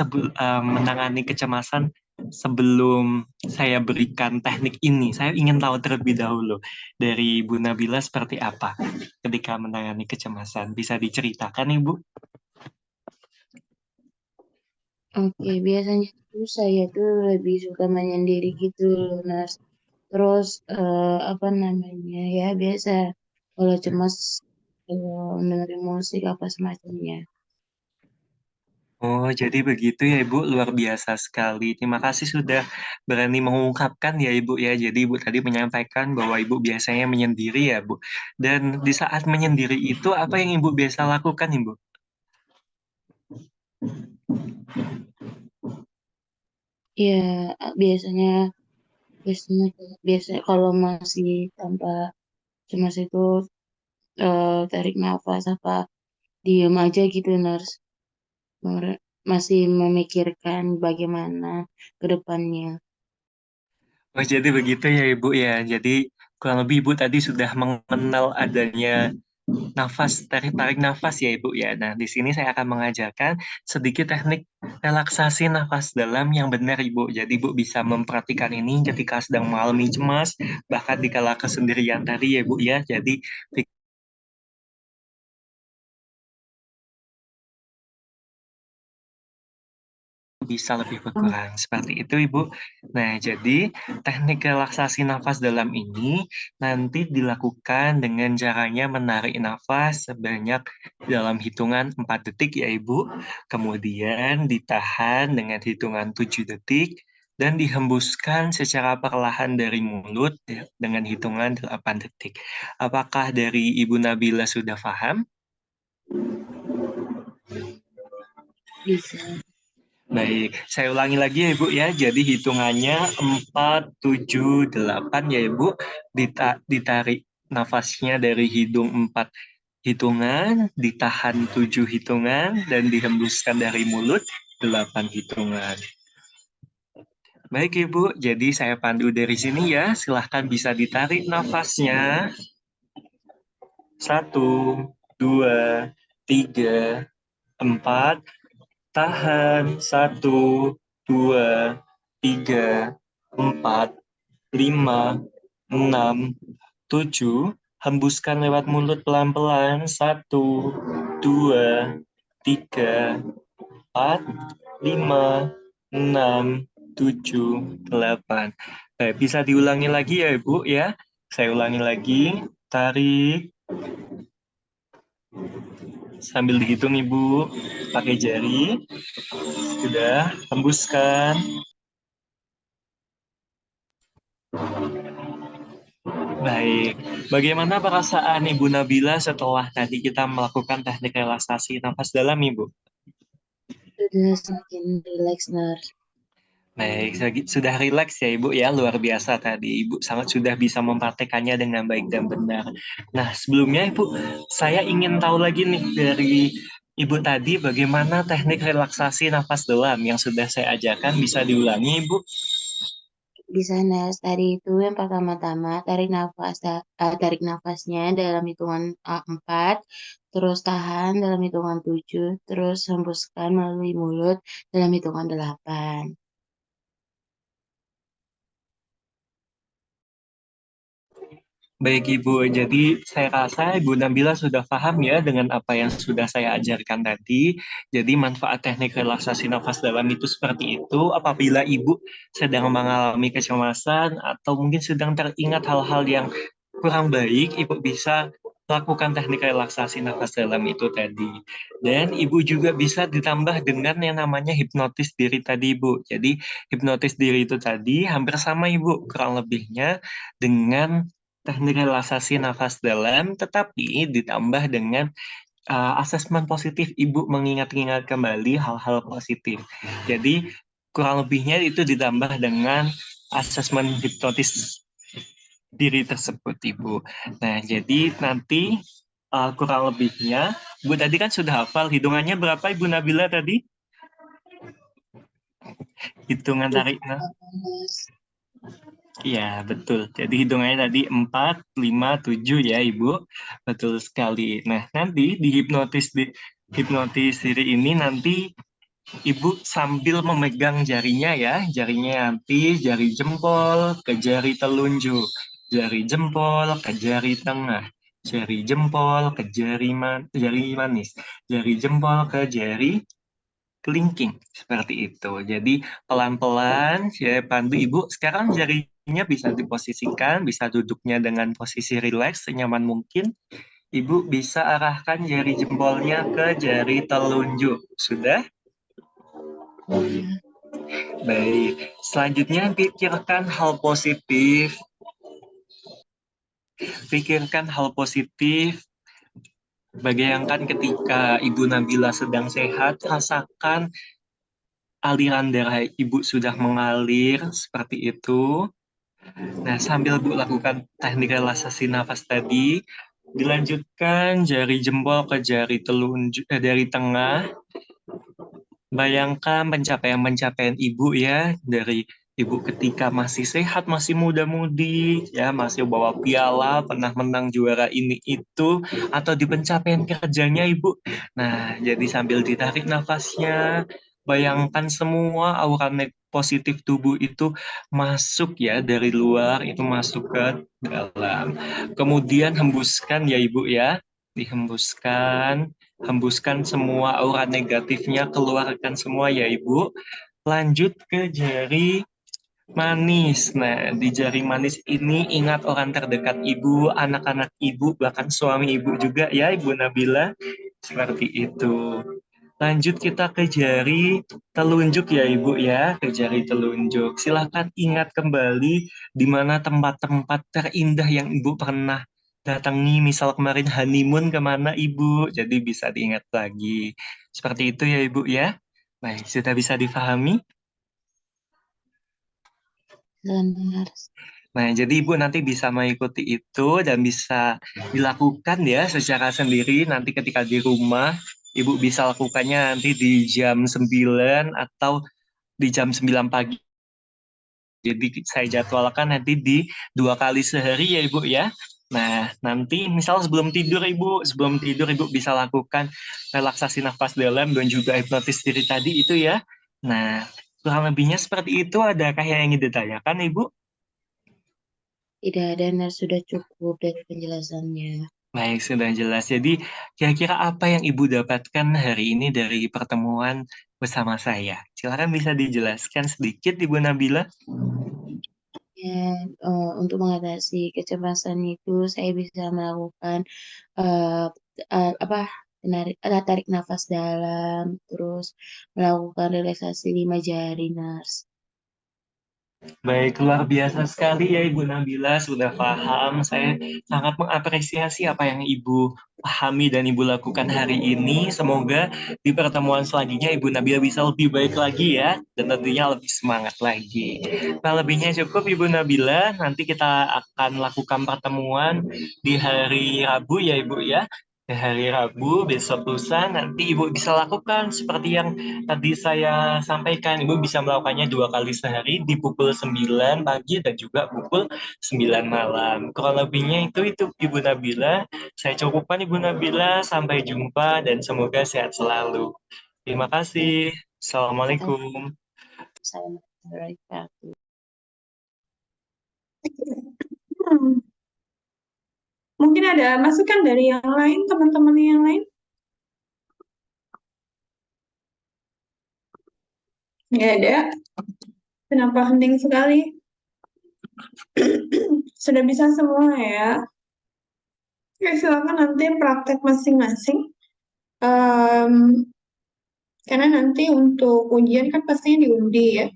C: menangani kecemasan sebelum saya berikan teknik ini? Saya ingin tahu terlebih dahulu dari Ibu Nabila seperti apa ketika menangani kecemasan. Bisa diceritakan Ibu?
D: Oke, biasanya tuh saya tuh lebih suka menyendiri gitu loh, Nars. Terus apa namanya ya biasa kalau cemas dengerin musik apa semacamnya.
C: Oh, jadi begitu ya Ibu, luar biasa sekali. Terima kasih sudah berani mengungkapkan ya Ibu ya. Jadi Ibu tadi menyampaikan bahwa Ibu biasanya menyendiri ya Bu. Dan di saat menyendiri itu apa yang Ibu biasa lakukan Ibu?
D: Ya, biasanya biasanya biasa kalau masih tanpa cemas itu tarik nafas apa diem aja gitu, Nars. Masih memikirkan bagaimana ke depannya.
C: Oh, jadi begitu ya Ibu ya. Jadi kurang lebih Ibu tadi sudah mengenal adanya tarik nafas ya Ibu ya. Nah, di sini saya akan mengajarkan sedikit teknik relaksasi nafas dalam yang benar Ibu. Jadi Ibu bisa memperhatikan ini ketika sedang mengalami cemas, bahkan di kala kesendirian tadi ya Ibu ya. Jadi bisa lebih berkurang. Seperti itu, Ibu. Nah, jadi teknik relaksasi nafas dalam ini nanti dilakukan dengan caranya menarik nafas sebanyak dalam hitungan 4 detik ya, Ibu. Kemudian ditahan dengan hitungan 7 detik dan dihembuskan secara perlahan dari mulut dengan hitungan 8 detik. Apakah dari Ibu Nabila sudah paham?
D: Bisa.
C: Baik, saya ulangi lagi ya Ibu ya. Jadi hitungannya 4, 7, 8 ya Ibu. Ditarik nafasnya dari hidung 4 hitungan, ditahan 7 hitungan, dan dihembuskan dari mulut 8 hitungan. Baik Ibu, jadi saya pandu dari sini ya. Silahkan bisa ditarik nafasnya. 1, 2, 3, 4. Tahan, 1, 2, 3, 4, 5, 6, 7. Hembuskan lewat mulut pelan-pelan. 1, 2, 3, 4, 5, 6, 7, 8. Bisa diulangi lagi ya Ibu ya. Saya ulangi lagi. Tarik. Sambil dihitung Ibu. Pakai jari. Sudah. Hembuskan. Baik. Bagaimana perasaan Ibu Nabila setelah tadi kita melakukan teknik relaksasi nafas dalam Ibu?
D: Sudah semakin rileks, Nar.
C: Baik, sudah rileks ya Ibu ya, luar biasa tadi. Ibu sangat sudah bisa mempraktekannya dengan baik dan benar. Nah, sebelumnya Ibu, saya ingin tahu lagi nih dari Ibu tadi bagaimana teknik relaksasi nafas dalam yang sudah saya ajarkan, bisa diulangi Ibu?
D: Bisa, Nas. Tadi itu yang pertama-tama tarik nafasnya dalam hitungan 4, terus tahan dalam hitungan 7, terus hembuskan melalui mulut dalam hitungan 8.
C: Baik Ibu, jadi saya rasa Ibu Nabila sudah paham ya dengan apa yang sudah saya ajarkan tadi. Jadi manfaat teknik relaksasi nafas dalam itu seperti itu. Apabila Ibu sedang mengalami kecemasan atau mungkin sedang teringat hal-hal yang kurang baik, Ibu bisa lakukan teknik relaksasi nafas dalam itu tadi. Dan Ibu juga bisa ditambah dengan yang namanya hipnotis diri tadi Ibu. Jadi hipnotis diri itu tadi hampir sama Ibu, kurang lebihnya dengan teknik relaksasi nafas dalam, tetapi ditambah dengan asesmen positif, Ibu mengingat-ingat kembali hal-hal positif. Jadi kurang lebihnya itu ditambah dengan asesmen hipnotis diri tersebut, Ibu. Nah, jadi nanti kurang lebihnya, Ibu tadi kan sudah hafal hitungannya berapa Ibu Nabila tadi? Hitungan tariknya. Iya, betul. Jadi hitungannya tadi 4, 5, 7 ya, Ibu. Betul sekali. Nah, nanti di hipnotis diri ini nanti Ibu sambil memegang jarinya ya. Jarinya nanti jari jempol ke jari telunjuk. Jari jempol ke jari tengah. Jari jempol ke jari manis. Jari jempol ke jari kelingking seperti itu. Jadi pelan-pelan saya bantu Ibu. Sekarang jarinya bisa diposisikan, bisa duduknya dengan posisi rileks senyaman mungkin. Ibu bisa arahkan jari jempolnya ke jari telunjuk. Sudah? Baik. Selanjutnya pikirkan hal positif. Pikirkan hal positif. Bayangkan ketika Ibu Nabila sedang sehat, rasakan aliran darah Ibu sudah mengalir seperti itu. Nah, sambil Bu lakukan teknik relaksasi nafas tadi, dilanjutkan jari jempol ke jari telunjuk dari tengah. Bayangkan pencapaian-pencapaian Ibu ya, dari Ibu ketika masih sehat, masih muda-mudi, ya masih bawa piala, pernah menang juara ini itu, atau di pencapaian kerjanya Ibu. Nah, jadi sambil ditarik nafasnya, bayangkan semua aura positif tubuh itu masuk ya dari luar, itu masuk ke dalam. Kemudian hembuskan ya Ibu ya, dihembuskan. Hembuskan semua aura negatifnya, keluarkan semua ya Ibu. Lanjut ke jari manis. Nah, di jari manis ini ingat orang terdekat Ibu, anak-anak Ibu, bahkan suami Ibu juga ya Ibu Nabila. Seperti itu. Lanjut kita ke jari telunjuk ya Ibu ya, ke jari telunjuk. Silahkan ingat kembali di mana tempat-tempat terindah yang Ibu pernah datangi, misal kemarin honeymoon kemana Ibu, jadi bisa diingat lagi. Seperti itu ya Ibu ya. Baik, sudah bisa difahami?
D: Benar.
C: Nah, jadi Ibu nanti bisa mengikuti itu dan bisa dilakukan ya secara sendiri nanti ketika di rumah. Ibu bisa lakukannya nanti di jam 9 atau di jam 9 pagi. Jadi saya jadwalkan nanti di 2 kali sehari ya Ibu ya. Nah, nanti misal sebelum tidur Ibu bisa lakukan relaksasi nafas dalam dan juga hipnotis diri tadi itu ya. Nah, kurang lebihnya seperti itu. Adakah yang ingin ditanyakan Ibu?
D: Tidak ada, Nar. Sudah cukup dari penjelasannya.
C: Baik, sudah jelas. Jadi, kira-kira apa yang Ibu dapatkan hari ini dari pertemuan bersama saya. Silakan bisa dijelaskan sedikit, Ibu Nabila.
D: Ya, untuk mengatasi kecemasan itu saya bisa melakukan eh, apa tarik nafas dalam, terus melakukan relaksasi 5 jari, Nars.
C: Baik, luar biasa sekali ya Ibu Nabila, sudah paham. Saya sangat mengapresiasi apa yang Ibu pahami dan Ibu lakukan hari ini. Semoga di pertemuan selanjutnya Ibu Nabila bisa lebih baik lagi ya, dan tentunya lebih semangat lagi. Nah, lebihnya cukup Ibu Nabila, nanti kita akan lakukan pertemuan di hari Rabu ya Ibu ya. Di hari Rabu, besok lusa, nanti Ibu bisa lakukan seperti yang tadi saya sampaikan. Ibu bisa melakukannya 2 kali sehari di pukul 9 pagi dan juga pukul 9 malam. Kurang lebihnya itu Ibu Nabila. Saya cukupkan Ibu Nabila. Sampai jumpa dan semoga sehat selalu. Terima
D: Ya,
C: kasih. Assalamualaikum.
D: saya wabarakatuh.
A: Hmm, Mungkin ada masukan dari yang lain, teman-teman yang lain? Nggak ada. Kenapa penting sekali? Sudah bisa semua ya. Oke, silakan nanti praktek masing-masing. Em, karena nanti untuk ujian kan pastinya diundi ya.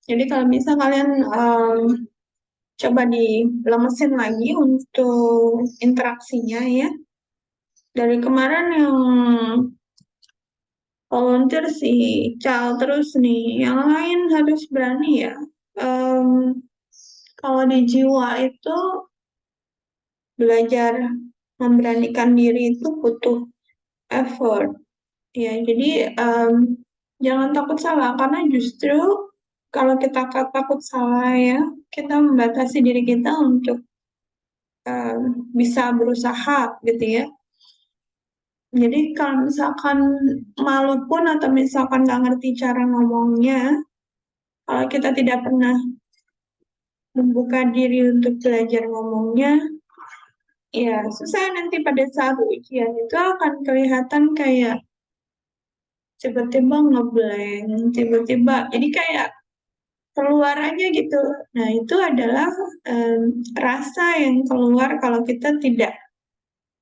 A: Jadi kalau bisa kalian coba dilemesin lagi untuk interaksinya ya. Dari kemarin yang volunteer si Cal terus nih, yang lain harus berani ya. Em, kalau di jiwa itu belajar memberanikan diri itu butuh effort. Ya, jadi jangan takut salah karena justru kalau kita takut salah ya, kita membatasi diri kita untuk em, bisa berusaha gitu ya. Jadi kalau misalkan malu pun atau misalkan nggak ngerti cara ngomongnya, kalau kita tidak pernah membuka diri untuk belajar ngomongnya, ya susah nanti pada saat ujian itu akan kelihatan kayak tiba-tiba ngeblank, tiba-tiba jadi kayak keluar aja gitu. Nah, itu adalah rasa yang keluar kalau kita tidak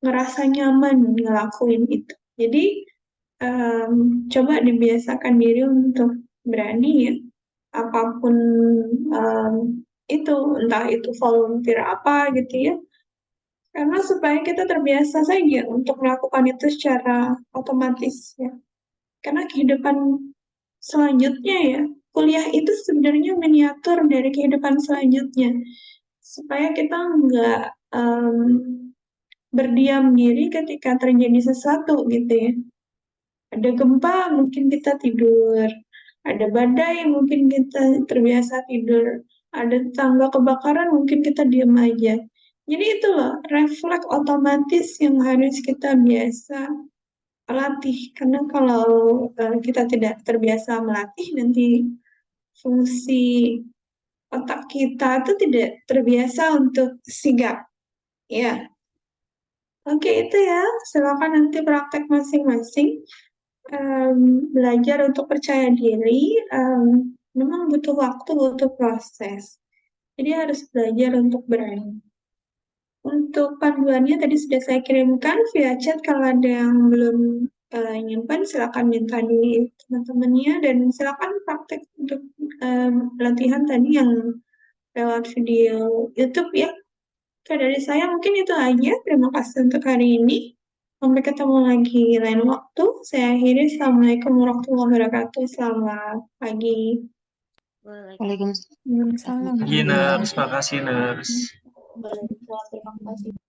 A: ngerasa nyaman ngelakuin itu. Jadi, em, coba dibiasakan diri untuk berani ya, apapun em, itu, entah itu volunteer apa gitu ya, karena supaya kita terbiasa saja untuk melakukan itu secara otomatis ya. Karena kehidupan selanjutnya ya, kuliah itu sebenarnya miniatur dari kehidupan selanjutnya. Supaya kita nggak em, berdiam diri ketika terjadi sesuatu gitu ya. Ada gempa mungkin kita tidur, ada badai mungkin kita terbiasa tidur, ada tangga kebakaran mungkin kita diam aja. Jadi itu loh refleks otomatis yang harus kita biasa latih. Karena kalau kita tidak terbiasa melatih nanti fungsi otak kita itu tidak terbiasa untuk sigap. Ya, oke itu ya. Silakan nanti praktek masing-masing. Belajar untuk percaya diri. Memang butuh waktu, butuh proses. Jadi harus belajar untuk berani. Untuk panduannya tadi sudah saya kirimkan via chat. Kalau ada yang belum nyimpan, silakan minta di teman-temannya dan silakan praktek untuk latihan tadi yang lewat video YouTube ya. Oke, dari saya mungkin itu aja. Terima kasih untuk hari ini. Sampai ketemu lagi lain waktu. Saya akhiri. Assalamualaikum warahmatullahi wabarakatuh. Selamat pagi.
D: Waalaikumsalam.
A: Waalaikumsalam.
C: Terima kasih, Ners.
D: Waalaikumsalam. Terima kasih.